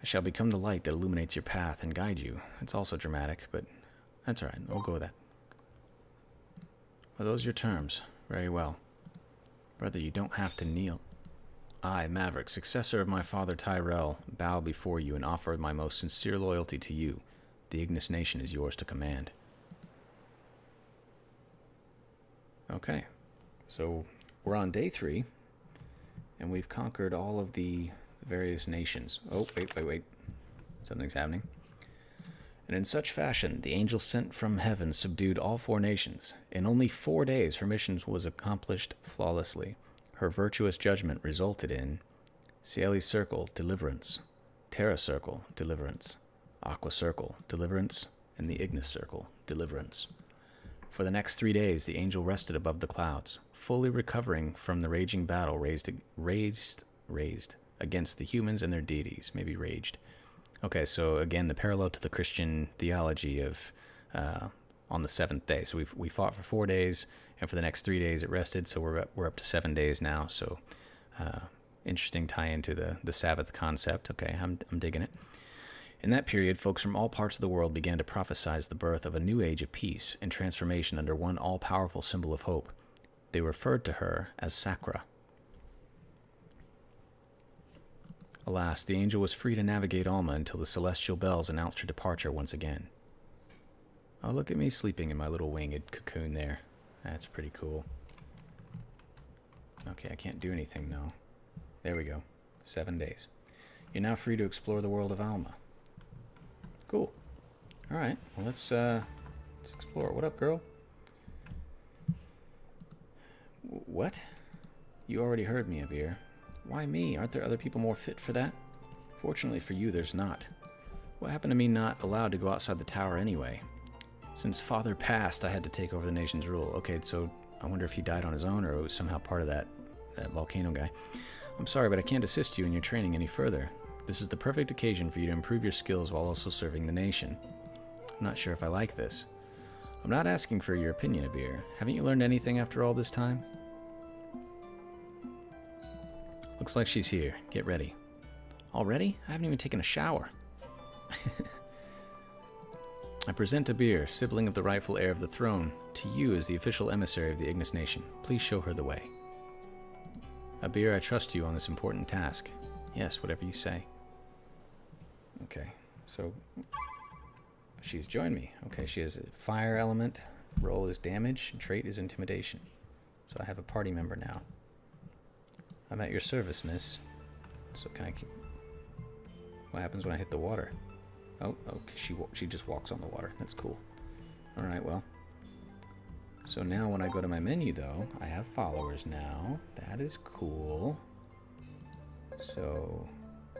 I shall become the light that illuminates your path and guide you. It's also dramatic, but that's alright. We'll go with that. Are those your terms? Very well. Brother, you don't have to kneel. I, Maverick, successor of my father Tyrell, bow before you and offer my most sincere loyalty to you. The Ignis Nation is yours to command. Okay, so we're on day 3, and we've conquered all of the various nations. Oh, wait. Something's happening. And in such fashion, the angel sent from heaven subdued all 4 nations. In only 4 days, her mission was accomplished flawlessly. Her virtuous judgment resulted in Cieli Circle, deliverance, Terra Circle, deliverance, Aqua Circle, deliverance, and the Ignis Circle, deliverance. For the next 3 days, the angel rested above the clouds, fully recovering from the raging battle raised against the humans and their deities, maybe raged. Okay, so again, the parallel to the Christian theology of on the 7th day. So we fought for 4 days, and for the next 3 days it rested, so we're up to 7 days now. So interesting tie into the Sabbath concept. Okay, I'm digging it. In that period, folks from all parts of the world began to prophesize the birth of a new age of peace and transformation under one all-powerful symbol of hope. They referred to her as Sagrada. Alas, the angel was free to navigate Alma until the celestial bells announced her departure once again. Oh, look at me sleeping in my little winged cocoon there. That's pretty cool. Okay, I can't do anything, though. There we go. 7 days. You're now free to explore the world of Alma. Cool. Alright, well, let's explore. What up, girl? What? You already heard me, Abir. Why me? Aren't there other people more fit for that? Fortunately for you, there's not. What happened to me not allowed to go outside the tower anyway? Since Father passed, I had to take over the nation's rule. Okay, so I wonder if he died on his own or it was somehow part of that volcano guy. I'm sorry, but I can't assist you in your training any further. This is the perfect occasion for you to improve your skills while also serving the nation. I'm not sure if I like this. I'm not asking for your opinion, Abir. Haven't you learned anything after all this time? Looks like she's here. Get ready. Already? I haven't even taken a shower. I present Abir, sibling of the rightful heir of the throne, to you as the official emissary of the Ignis Nation. Please show her the way. Abir, I trust you on this important task. Yes, whatever you say. Okay, so she's joined me. Okay, she has a fire element, roll is damage, and trait is intimidation. So I have a party member now. I'm at your service, miss. So can I keep... What happens when I hit the water? Oh, she just walks on the water. That's cool. Alright, well. So now when I go to my menu, though, I have followers now. That is cool. So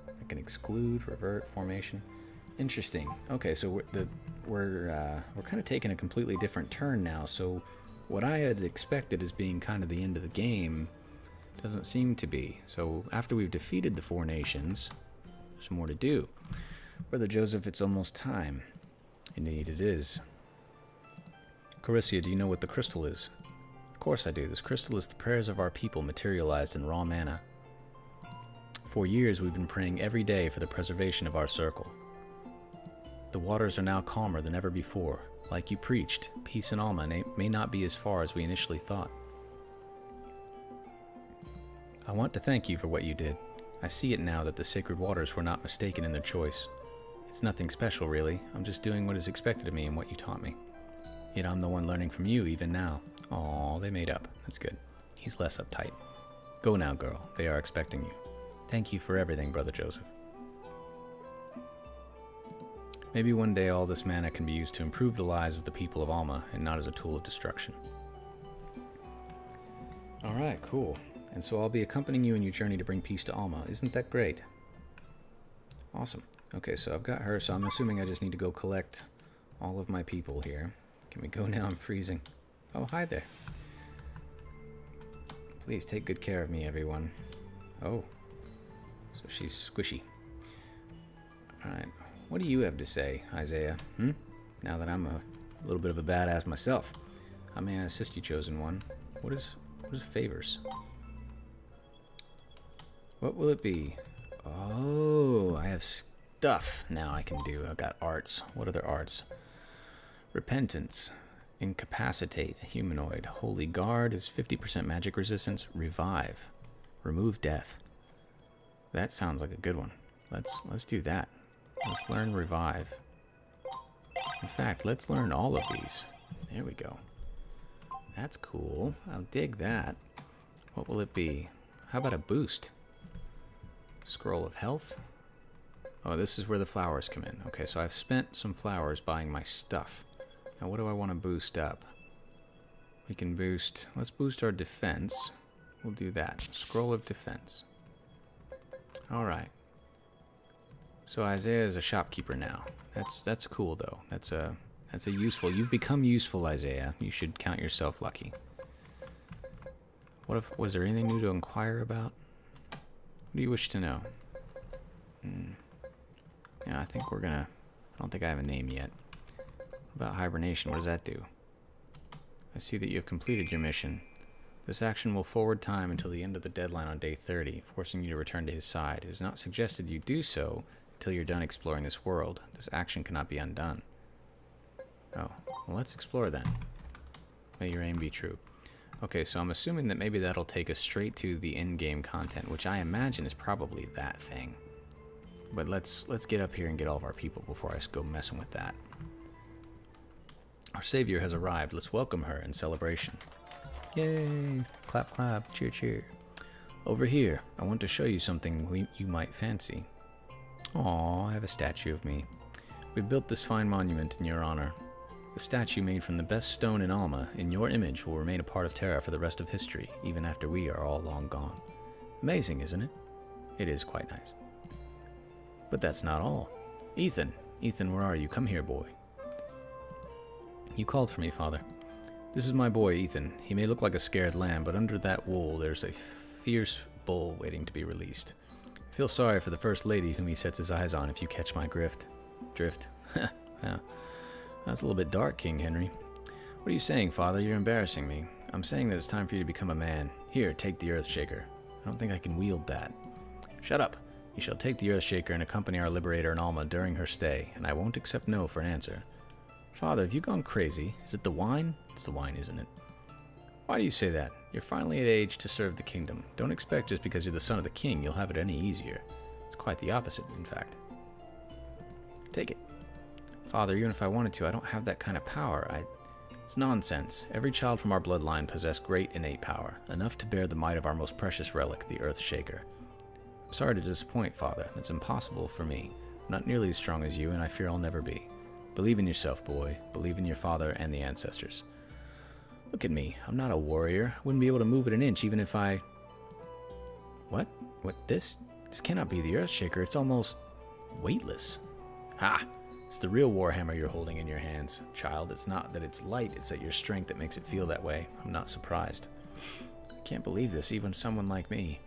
I can exclude, revert, formation. Interesting. Okay, so we're kind of taking a completely different turn now. So what I had expected as being kind of the end of the game doesn't seem to be. So after we've defeated the 4 nations, there's more to do. Brother Joseph, it's almost time. Indeed it is. Carissa, do you know what the crystal is? Of course I do. This crystal is the prayers of our people materialized in raw mana. For years we've been praying every day for the preservation of our circle. The waters are now calmer than ever before. Like you preached, peace in Alma may not be as far as we initially thought. I want to thank you for what you did. I see it now that the sacred waters were not mistaken in their choice. It's nothing special, really. I'm just doing what is expected of me and what you taught me. Yet I'm the one learning from you even now. Aw, they made up. That's good. He's less uptight. Go now, girl. They are expecting you. Thank you for everything, Brother Joseph. Maybe one day all this mana can be used to improve the lives of the people of Alma and not as a tool of destruction. Alright, cool. And so I'll be accompanying you in your journey to bring peace to Alma. Isn't that great? Awesome. Okay, so I've got her, so I'm assuming I just need to go collect all of my people here. Can we go now? I'm freezing. Oh, hi there. Please take good care of me, everyone. Oh. So she's squishy. Alright. What do you have to say, Isaiah? Now that I'm a little bit of a badass myself. How may I assist you, chosen one? What is favors? What will it be? Oh, I have stuff now I can do. I've got arts. What other arts? Repentance. Incapacitate a humanoid. Holy Guard is 50% magic resistance. Revive. Remove death. That sounds like a good one. Let's do that. Let's learn Revive. In fact, let's learn all of these. There we go. That's cool. I'll dig that. What will it be? How about a boost? Scroll of Health. Oh, this is where the flowers come in. Okay, so I've spent some flowers buying my stuff. Now, what do I want to boost up? We can boost... Let's boost our defense. We'll do that. Scroll of Defense. Alright. So Isaiah is a shopkeeper now. That's cool, though. That's a useful... You've become useful, Isaiah. You should count yourself lucky. Was there anything new to inquire about? What do you wish to know? Yeah, I think we're gonna... I don't think I have a name yet. What about hibernation? What does that do? I see that you have completed your mission. This action will forward time until the end of the deadline on day 30, forcing you to return to his side. It is not suggested you do so, Until you're done exploring this world, this action cannot be undone. Oh, well, let's explore then. May your aim be true. Okay, so I'm assuming that maybe that'll take us straight to the in-game content, which I imagine is probably that thing. But let's get up here and get all of our people before I go messing with that. Our savior has arrived. Let's welcome her in celebration. Yay! Clap, clap, cheer, cheer. Over here, I want to show you something you might fancy. Aw, I have a statue of me. We built this fine monument in your honor. The statue made from the best stone in Alma, in your image, will remain a part of Terra for the rest of history, even after we are all long gone. Amazing, isn't it? It is quite nice. But that's not all. Ethan! Ethan, where are you? Come here, boy. You called for me, Father. This is my boy, Ethan. He may look like a scared lamb, but under that wool there's a fierce bull waiting to be released. I feel sorry for the First Lady whom he sets his eyes on, if you catch my drift. Yeah. That's a little bit dark, King Henry. What are you saying, Father? You're embarrassing me. I'm saying that it's time for you to become a man. Here, take the Earthshaker. I don't think I can wield that. Shut up. You shall take the Earthshaker and accompany our liberator in Alma during her stay, and I won't accept no for an answer. Father, have you gone crazy? Is it the wine? It's the wine, isn't it? Why do you say that? You're finally at age to serve the kingdom. Don't expect just because you're the son of the king you'll have it any easier. It's quite the opposite, in fact. Take it. Father, even if I wanted to, I don't have that kind of power. It's nonsense. Every child from our bloodline possessed great innate power, enough to bear the might of our most precious relic, the Earthshaker. I'm sorry to disappoint, Father. It's impossible for me. I'm not nearly as strong as you, and I fear I'll never be. Believe in yourself, boy. Believe in your father and the ancestors. Look at me. I'm not a warrior. I wouldn't be able to move it an inch, even if I... What? What? This cannot be the Earthshaker. It's almost weightless. Ha! It's the real Warhammer you're holding in your hands, child. It's not that it's light, it's that your strength that makes it feel that way. I'm not surprised. I can't believe this, even someone like me.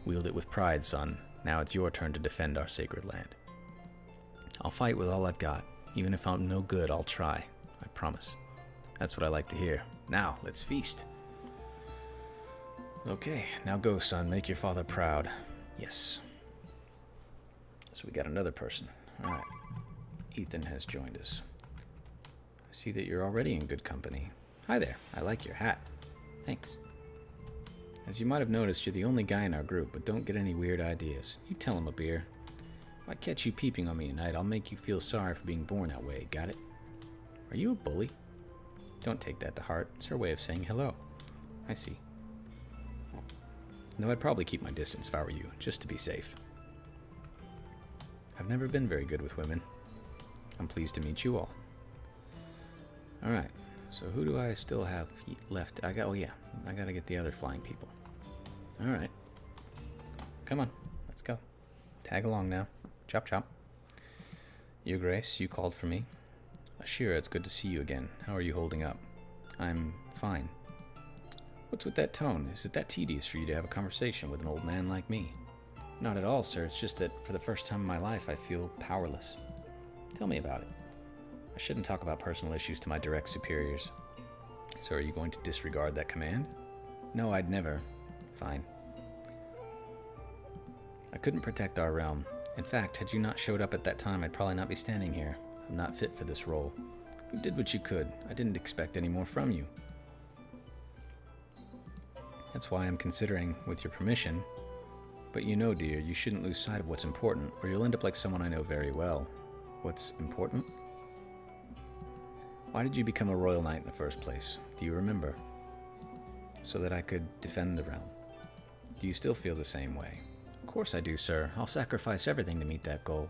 Wield it with pride, son. Now it's your turn to defend our sacred land. I'll fight with all I've got. Even if I'm no good, I'll try. I promise. That's what I like to hear. Now, let's feast. Okay, now go, son. Make your father proud. Yes. So we got another person. All right. Ethan has joined us. I see that you're already in good company. Hi there. I like your hat. Thanks. As you might have noticed, you're the only guy in our group, but don't get any weird ideas. You tell him a beer. If I catch you peeping on me at night, I'll make you feel sorry for being born that way. Got it? Are you a bully? Don't take that to heart. It's her way of saying hello. I see. Though I'd probably keep my distance if I were you, just to be safe. I've never been very good with women. I'm pleased to meet you all. Alright, so who do I still have left? I gotta get the other flying people. Alright. Come on, let's go. Tag along now. Chop chop. Your Grace, you called for me. Ashira, it's good to see you again. How are you holding up? I'm fine. What's with that tone? Is it that tedious for you to have a conversation with an old man like me? Not at all, sir. It's just that for the first time in my life, I feel powerless. Tell me about it. I shouldn't talk about personal issues to my direct superiors. So are you going to disregard that command? No, I'd never. Fine. I couldn't protect our realm. In fact, had you not showed up at that time, I'd probably not be standing here. I'm not fit for this role. You did what you could. I didn't expect any more from you. That's why I'm considering, with your permission. But you know, dear, you shouldn't lose sight of what's important, or you'll end up like someone I know very well. What's important? Why did you become a royal knight in the first place? Do you remember? So that I could defend the realm. Do you still feel the same way? Of course I do, sir. I'll sacrifice everything to meet that goal.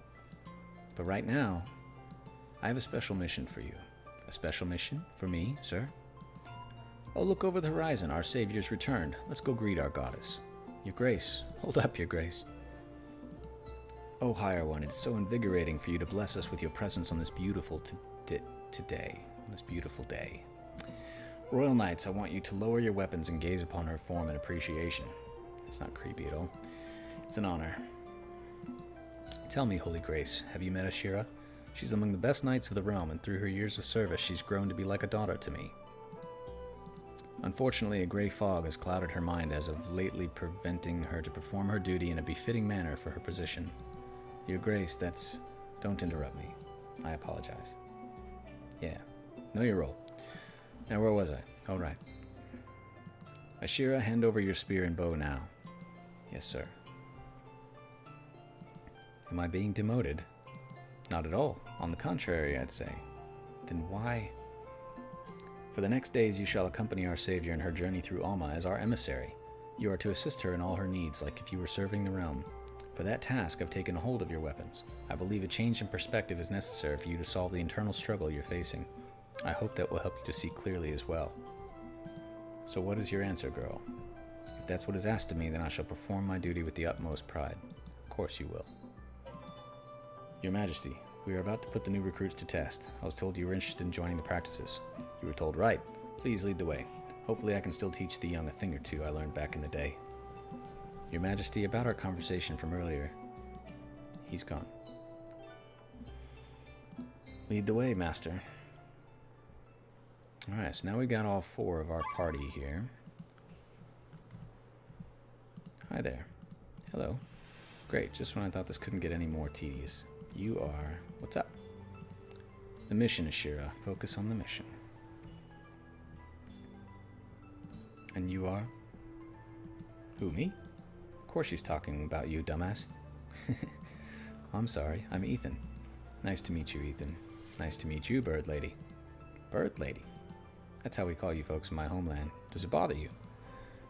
But right now, I have a special mission for you. A special mission? For me, sir? Oh, look over the horizon. Our Savior's returned. Let's go greet our goddess. Your Grace. Hold up, Your Grace. Oh, Higher One, it's so invigorating for you to bless us with your presence on this beautiful today. On this beautiful day. Royal Knights, I want you to lower your weapons and gaze upon her form in appreciation. It's not creepy at all. It's an honor. Tell me, Holy Grace, have you met Ashira? She's among the best knights of the realm, and through her years of service, she's grown to be like a daughter to me. Unfortunately, a gray fog has clouded her mind as of lately, preventing her to perform her duty in a befitting manner for her position. Your Grace, that's... Don't interrupt me. I apologize. Yeah. Know your role. Now, where was I? All right. Ashira, hand over your spear and bow now. Yes, sir. Am I being demoted? Not at all. On the contrary, I'd say. Then why? For the next days you shall accompany our Savior in her journey through Alma as our emissary. You are to assist her in all her needs, like if you were serving the realm. For that task, I've taken a hold of your weapons. I believe a change in perspective is necessary for you to solve the internal struggle you're facing. I hope that will help you to see clearly as well. So what is your answer, girl? If that's what is asked of me, then I shall perform my duty with the utmost pride. Of course you will. Your Majesty, we are about to put the new recruits to test. I was told you were interested in joining the practices. You were told right. Please lead the way. Hopefully I can still teach the young a thing or two I learned back in the day. Your Majesty, about our conversation from earlier. He's gone. Lead the way, Master. Alright, so now we've got all 4 of our party here. Hi there. Hello. Great, just when I thought this couldn't get any more tedious. You are... What's up? The mission, Ashira. Focus on the mission. And you are? Who, me? Of course she's talking about you, dumbass. I'm sorry, I'm Ethan. Nice to meet you, Ethan. Nice to meet you, Bird Lady. Bird Lady? That's how we call you folks in my homeland. Does it bother you?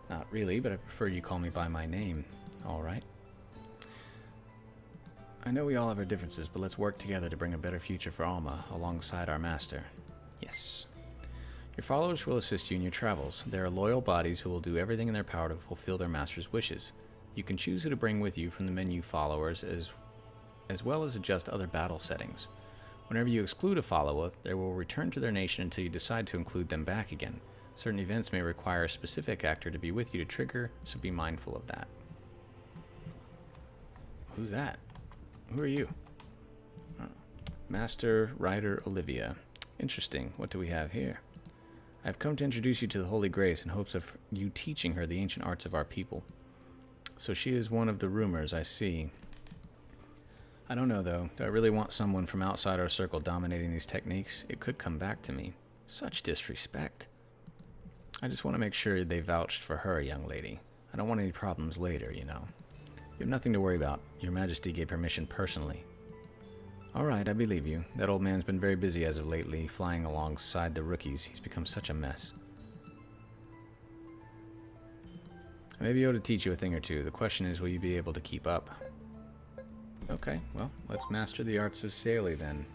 Not really, but I prefer you call me by my name. All right. I know we all have our differences, but let's work together to bring a better future for Alma alongside our master. Yes. Your followers will assist you in your travels. They are loyal bodies who will do everything in their power to fulfill their master's wishes. You can choose who to bring with you from the menu followers as well as adjust other battle settings. Whenever you exclude a follower, they will return to their nation until you decide to include them back again. Certain events may require a specific actor to be with you to trigger, so be mindful of that. Who's that? Who are you? Oh. Master Rider Olivia. Interesting. What do we have here? I've come to introduce you to the Holy Grace in hopes of you teaching her the ancient arts of our people. So she is one of the rumors, I see. I don't know, though. Do I really want someone from outside our circle dominating these techniques? It could come back to me. Such disrespect. I just want to make sure they vouched for her, young lady. I don't want any problems later, you know. You have nothing to worry about. Your Majesty gave permission personally. Alright, I believe you. That old man's been very busy as of lately, flying alongside the rookies. He's become such a mess. I may be able to teach you a thing or two. The question is, will you be able to keep up? Okay, well, let's master the arts of Saily then.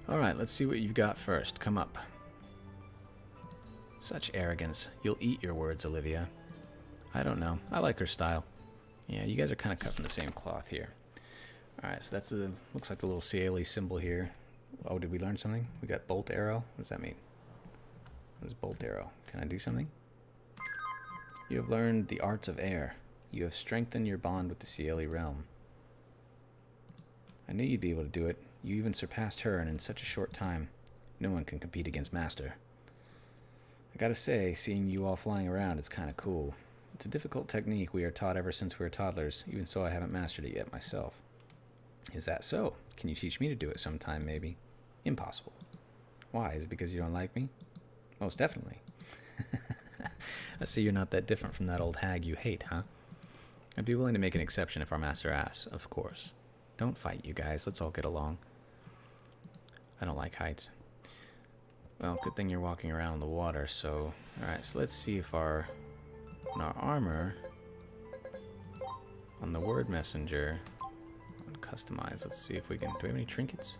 Alright, let's see what you've got first. Come up. Such arrogance. You'll eat your words, Olivia. I don't know. I like her style. Yeah, you guys are kind of cut from the same cloth here. Alright, so that's the, looks like the little Saily symbol here. Oh, did we learn something? We got bolt arrow. What does that mean? What is bolt arrow? Can I do something? You have learned the arts of air. You have strengthened your bond with the Saily realm. I knew you'd be able to do it. You even surpassed her, and in such a short time. No one can compete against Master. I gotta say, seeing you all flying around is kinda cool. It's a difficult technique we are taught ever since we were toddlers, even so I haven't mastered it yet myself. Is that so? Can you teach me to do it sometime, maybe? Impossible. Why? Is it because you don't like me? Most definitely. I see you're not that different from that old hag you hate, huh? I'd be willing to make an exception if our master asks, of course. Don't fight, you guys. Let's all get along. I don't like heights. Well, good thing you're walking around in the water, so... Alright, so let's see if on our armor... On the word messenger... On customize, let's see if we can... Do we have any trinkets?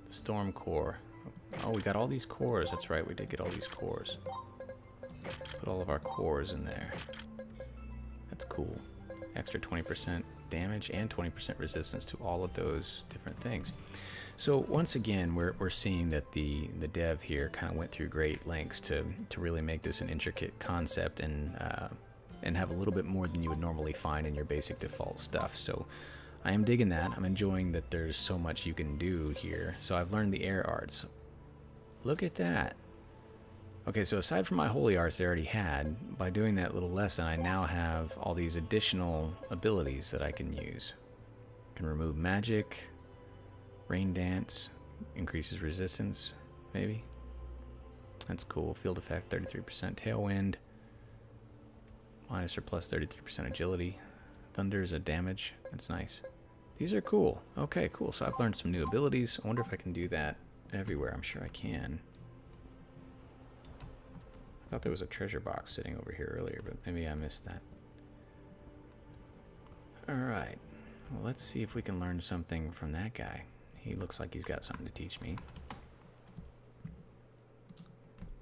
The storm core. Oh, we got all these cores. That's right, we did get all these cores. Let's put all of our cores in there. That's cool. Extra 20% damage and 20% resistance to all of those different things. So once again, we're seeing that the dev here kind of went through great lengths to really make this an intricate concept and have a little bit more than you would normally find in your basic default stuff. So I am digging that. I'm enjoying that there's so much you can do here. So I've learned the air arts. Look at that. Okay, so aside from my holy arts I already had, by doing that little lesson, I now have all these additional abilities that I can use. Can remove magic. Rain Dance increases resistance, maybe. That's cool. Field effect, 33% tailwind. Minus or plus 33% agility. Thunder is a damage. That's nice. These are cool. Okay, cool. So I've learned some new abilities. I wonder if I can do that everywhere. I'm sure I can. I thought there was a treasure box sitting over here earlier, but maybe I missed that. Alright. Well, let's see if we can learn something from that guy. He looks like he's got something to teach me.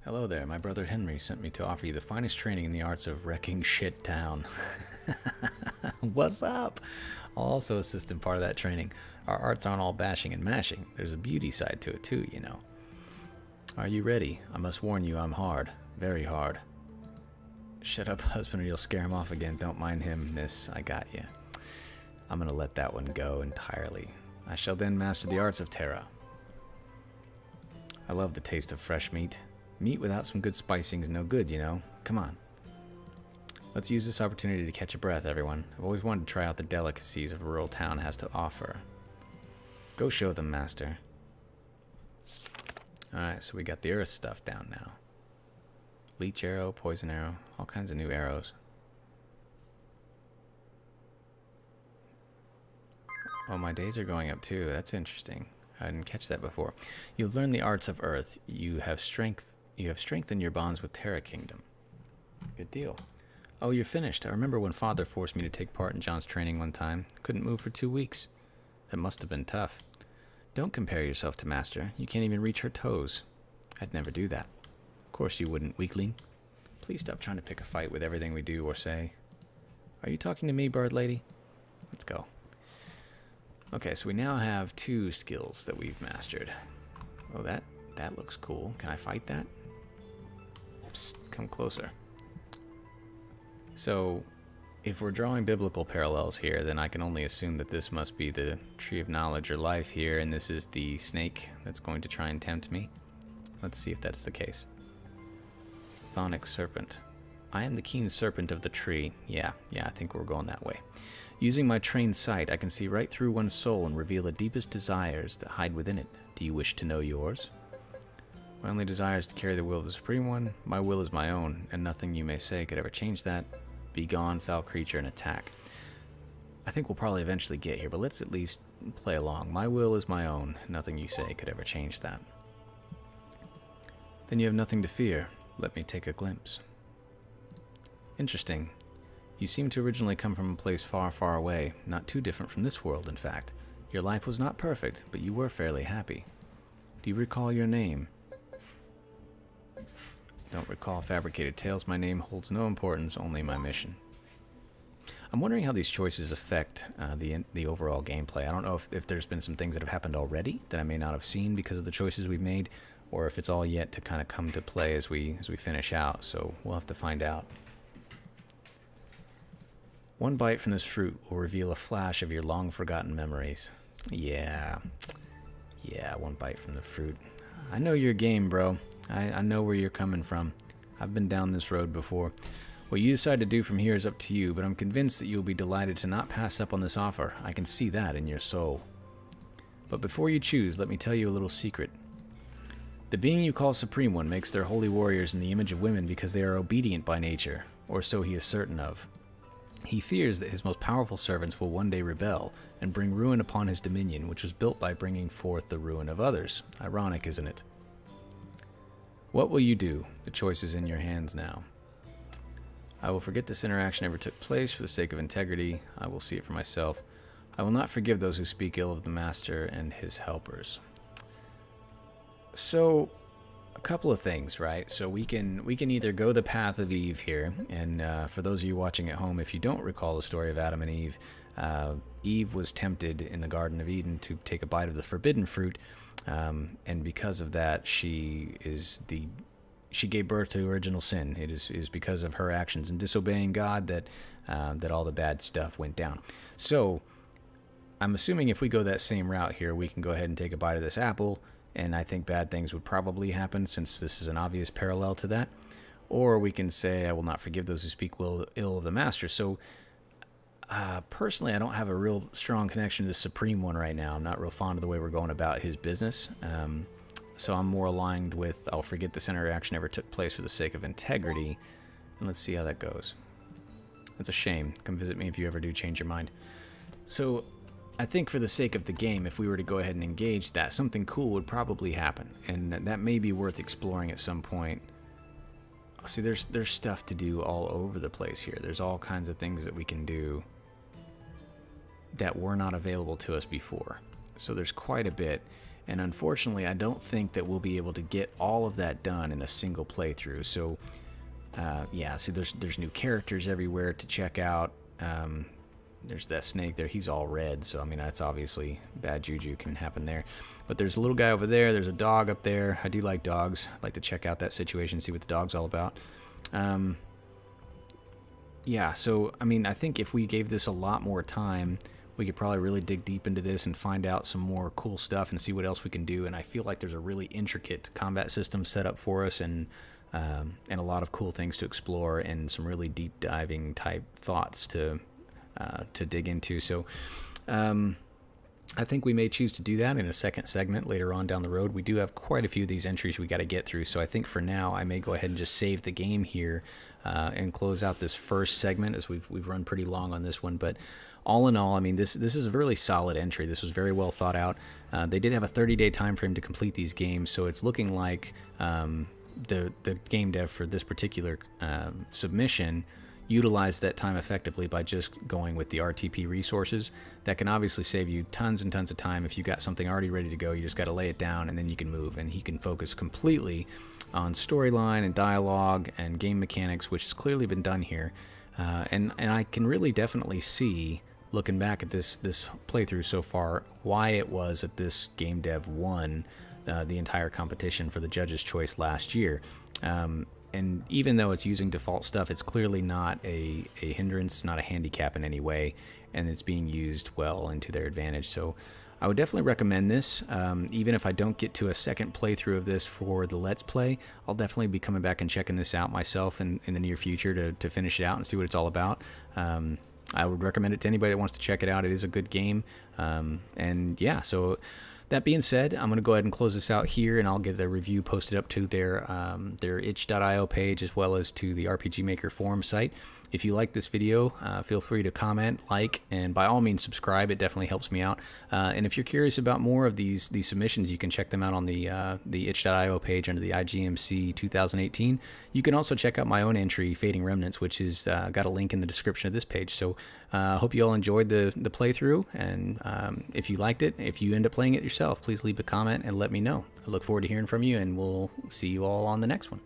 Hello there. My brother Henry sent me to offer you the finest training in the arts of wrecking shit town. What's up? I'll also assist in part of that training. Our arts aren't all bashing and mashing. There's a beauty side to it too, you know. Are you ready? I must warn you, I'm hard. Very hard. Shut up, husband, or you'll scare him off again. Don't mind him, miss. I got you. I'm gonna let that one go entirely. I shall then master the arts of Terra. I love the taste of fresh meat. Meat without some good spicing is no good, you know. Come on. Let's use this opportunity to catch a breath, everyone. I've always wanted to try out the delicacies a rural town has to offer. Go show them, master. Alright, so we got the earth stuff down now. Leech arrow, poison arrow, all kinds of new arrows. Oh, my days are going up too. That's interesting. I didn't catch that before. You've learned the arts of earth. You have strengthened your bonds with Terra Kingdom. Good deal. Oh, you're finished. I remember when Father forced me to take part in John's training one time. Couldn't move for 2 weeks. That must have been tough. Don't compare yourself to Master. You can't even reach her toes. I'd never do that. Of course you wouldn't, weakling. Please stop trying to pick a fight with everything we do or say. Are you talking to me, bird lady? Let's go. Okay, so we now have 2 skills that we've mastered. Oh, that looks cool. Can I fight that? Psst, come closer. So, if we're drawing biblical parallels here, then I can only assume that this must be the tree of knowledge or life here, and this is the snake that's going to try and tempt me. Let's see if that's the case. Chthonic serpent. I am the keen serpent of the tree. Yeah, I think we're going that way. Using my trained sight, I can see right through one's soul and reveal the deepest desires that hide within it. Do you wish to know yours? My only desire is to carry the will of the Supreme One. My will is my own, and nothing you may say could ever change that. Be gone, foul creature, and attack. I think we'll probably eventually get here, but let's at least play along. My will is my own. Nothing you say could ever change that. Then you have nothing to fear. Let me take a glimpse. Interesting. You seem to originally come from a place far, far away, not too different from this world, in fact. Your life was not perfect, but you were fairly happy. Do you recall your name? Don't recall fabricated tales. My name holds no importance, only my mission. I'm wondering how these choices affect the overall gameplay. I don't know if there's been some things that have happened already that I may not have seen because of the choices we've made, or if it's all yet to kind of come to play as we finish out, so we'll have to find out. One bite from this fruit will reveal a flash of your long-forgotten memories. Yeah, one bite from the fruit. I know your game, bro. I know where you're coming from. I've been down this road before. What you decide to do from here is up to you, but I'm convinced that you'll be delighted to not pass up on this offer. I can see that in your soul. But before you choose, let me tell you a little secret. The being you call Supreme One makes their holy warriors in the image of women because they are obedient by nature, or so he is certain of. He fears that his most powerful servants will one day rebel and bring ruin upon his dominion, which was built by bringing forth the ruin of others. Ironic, isn't it? What will you do? The choice is in your hands now. I will forget this interaction ever took place for the sake of integrity. I will see it for myself. I will not forgive those who speak ill of the Master and his helpers. So, a couple of things, right? So we can either go the path of Eve here, and for those of you watching at home, if you don't recall the story of Adam and Eve, Eve was tempted in the Garden of Eden to take a bite of the forbidden fruit, and because of that, she gave birth to original sin. It is because of her actions in disobeying God that all the bad stuff went down. So I'm assuming if we go that same route here, we can go ahead and take a bite of this apple, and I think bad things would probably happen since this is an obvious parallel to that. Or we can say, I will not forgive those who speak ill of the Master. So Personally, I don't have a real strong connection to the Supreme one right now. I'm not real fond of the way we're going about his business. So I'm more aligned with, I'll forget this interaction ever took place for the sake of integrity. And let's see how that goes. That's a shame. Come visit me if you ever do change your mind. So I think for the sake of the game, if we were to go ahead and engage that, something cool would probably happen. And that may be worth exploring at some point. See, there's stuff to do all over the place here. There's all kinds of things that we can do that were not available to us before. So there's quite a bit. And unfortunately, I don't think that we'll be able to get all of that done in a single playthrough. So, yeah, so there's new characters everywhere to check out. There's that snake there. He's all red, so I mean that's obviously bad juju can happen there. But there's a little guy over there. There's a dog up there. I do like dogs. I'd like to check out that situation, see what the dog's all about. Yeah, so I mean I think if we gave this a lot more time, we could probably really dig deep into this and find out some more cool stuff and see what else we can do. And I feel like there's a really intricate combat system set up for us, and a lot of cool things to explore, and some really deep diving type thoughts to dig into. So I think we may choose to do that in a second segment later on down the road. We do have quite a few of these entries we got to get through, so I think for now I may go ahead and just save the game here and close out this first segment, as we've run pretty long on this one. But all in all, I mean, this is a really solid entry. This was very well thought out. They did have a 30-day time frame to complete these games, so it's looking like the game dev for this particular submission utilized that time effectively by just going with the RTP resources. That can obviously save you tons and tons of time. If you got something already ready to go, you just got to lay it down and then you can move, and he can focus completely on storyline and dialogue and game mechanics, which has clearly been done here. And I can really definitely see, looking back at this playthrough so far, why it was that this game dev won the entire competition for the judge's choice last year. And even though it's using default stuff, it's clearly not a hindrance, not a handicap in any way, and it's being used well into their advantage. So I would definitely recommend this. Even if I don't get to a second playthrough of this for the Let's Play, I'll definitely be coming back and checking this out myself in the near future to finish it out and see what it's all about. I would recommend it to anybody that wants to check it out. It is a good game. And yeah, so that being said, I'm going to go ahead and close this out here, and I'll get the review posted up to their itch.io page, as well as to the RPG Maker forum site. If you like this video, feel free to comment, like, and by all means subscribe. It definitely helps me out. And if you're curious about more of these submissions, you can check them out on the itch.io page under the IGMC 2018. You can also check out my own entry, Fading Remnants, which is got a link in the description of this page. So I hope you all enjoyed the playthrough, and if you liked it, if you end up playing it yourself, please leave a comment and let me know. I look forward to hearing from you, and we'll see you all on the next one.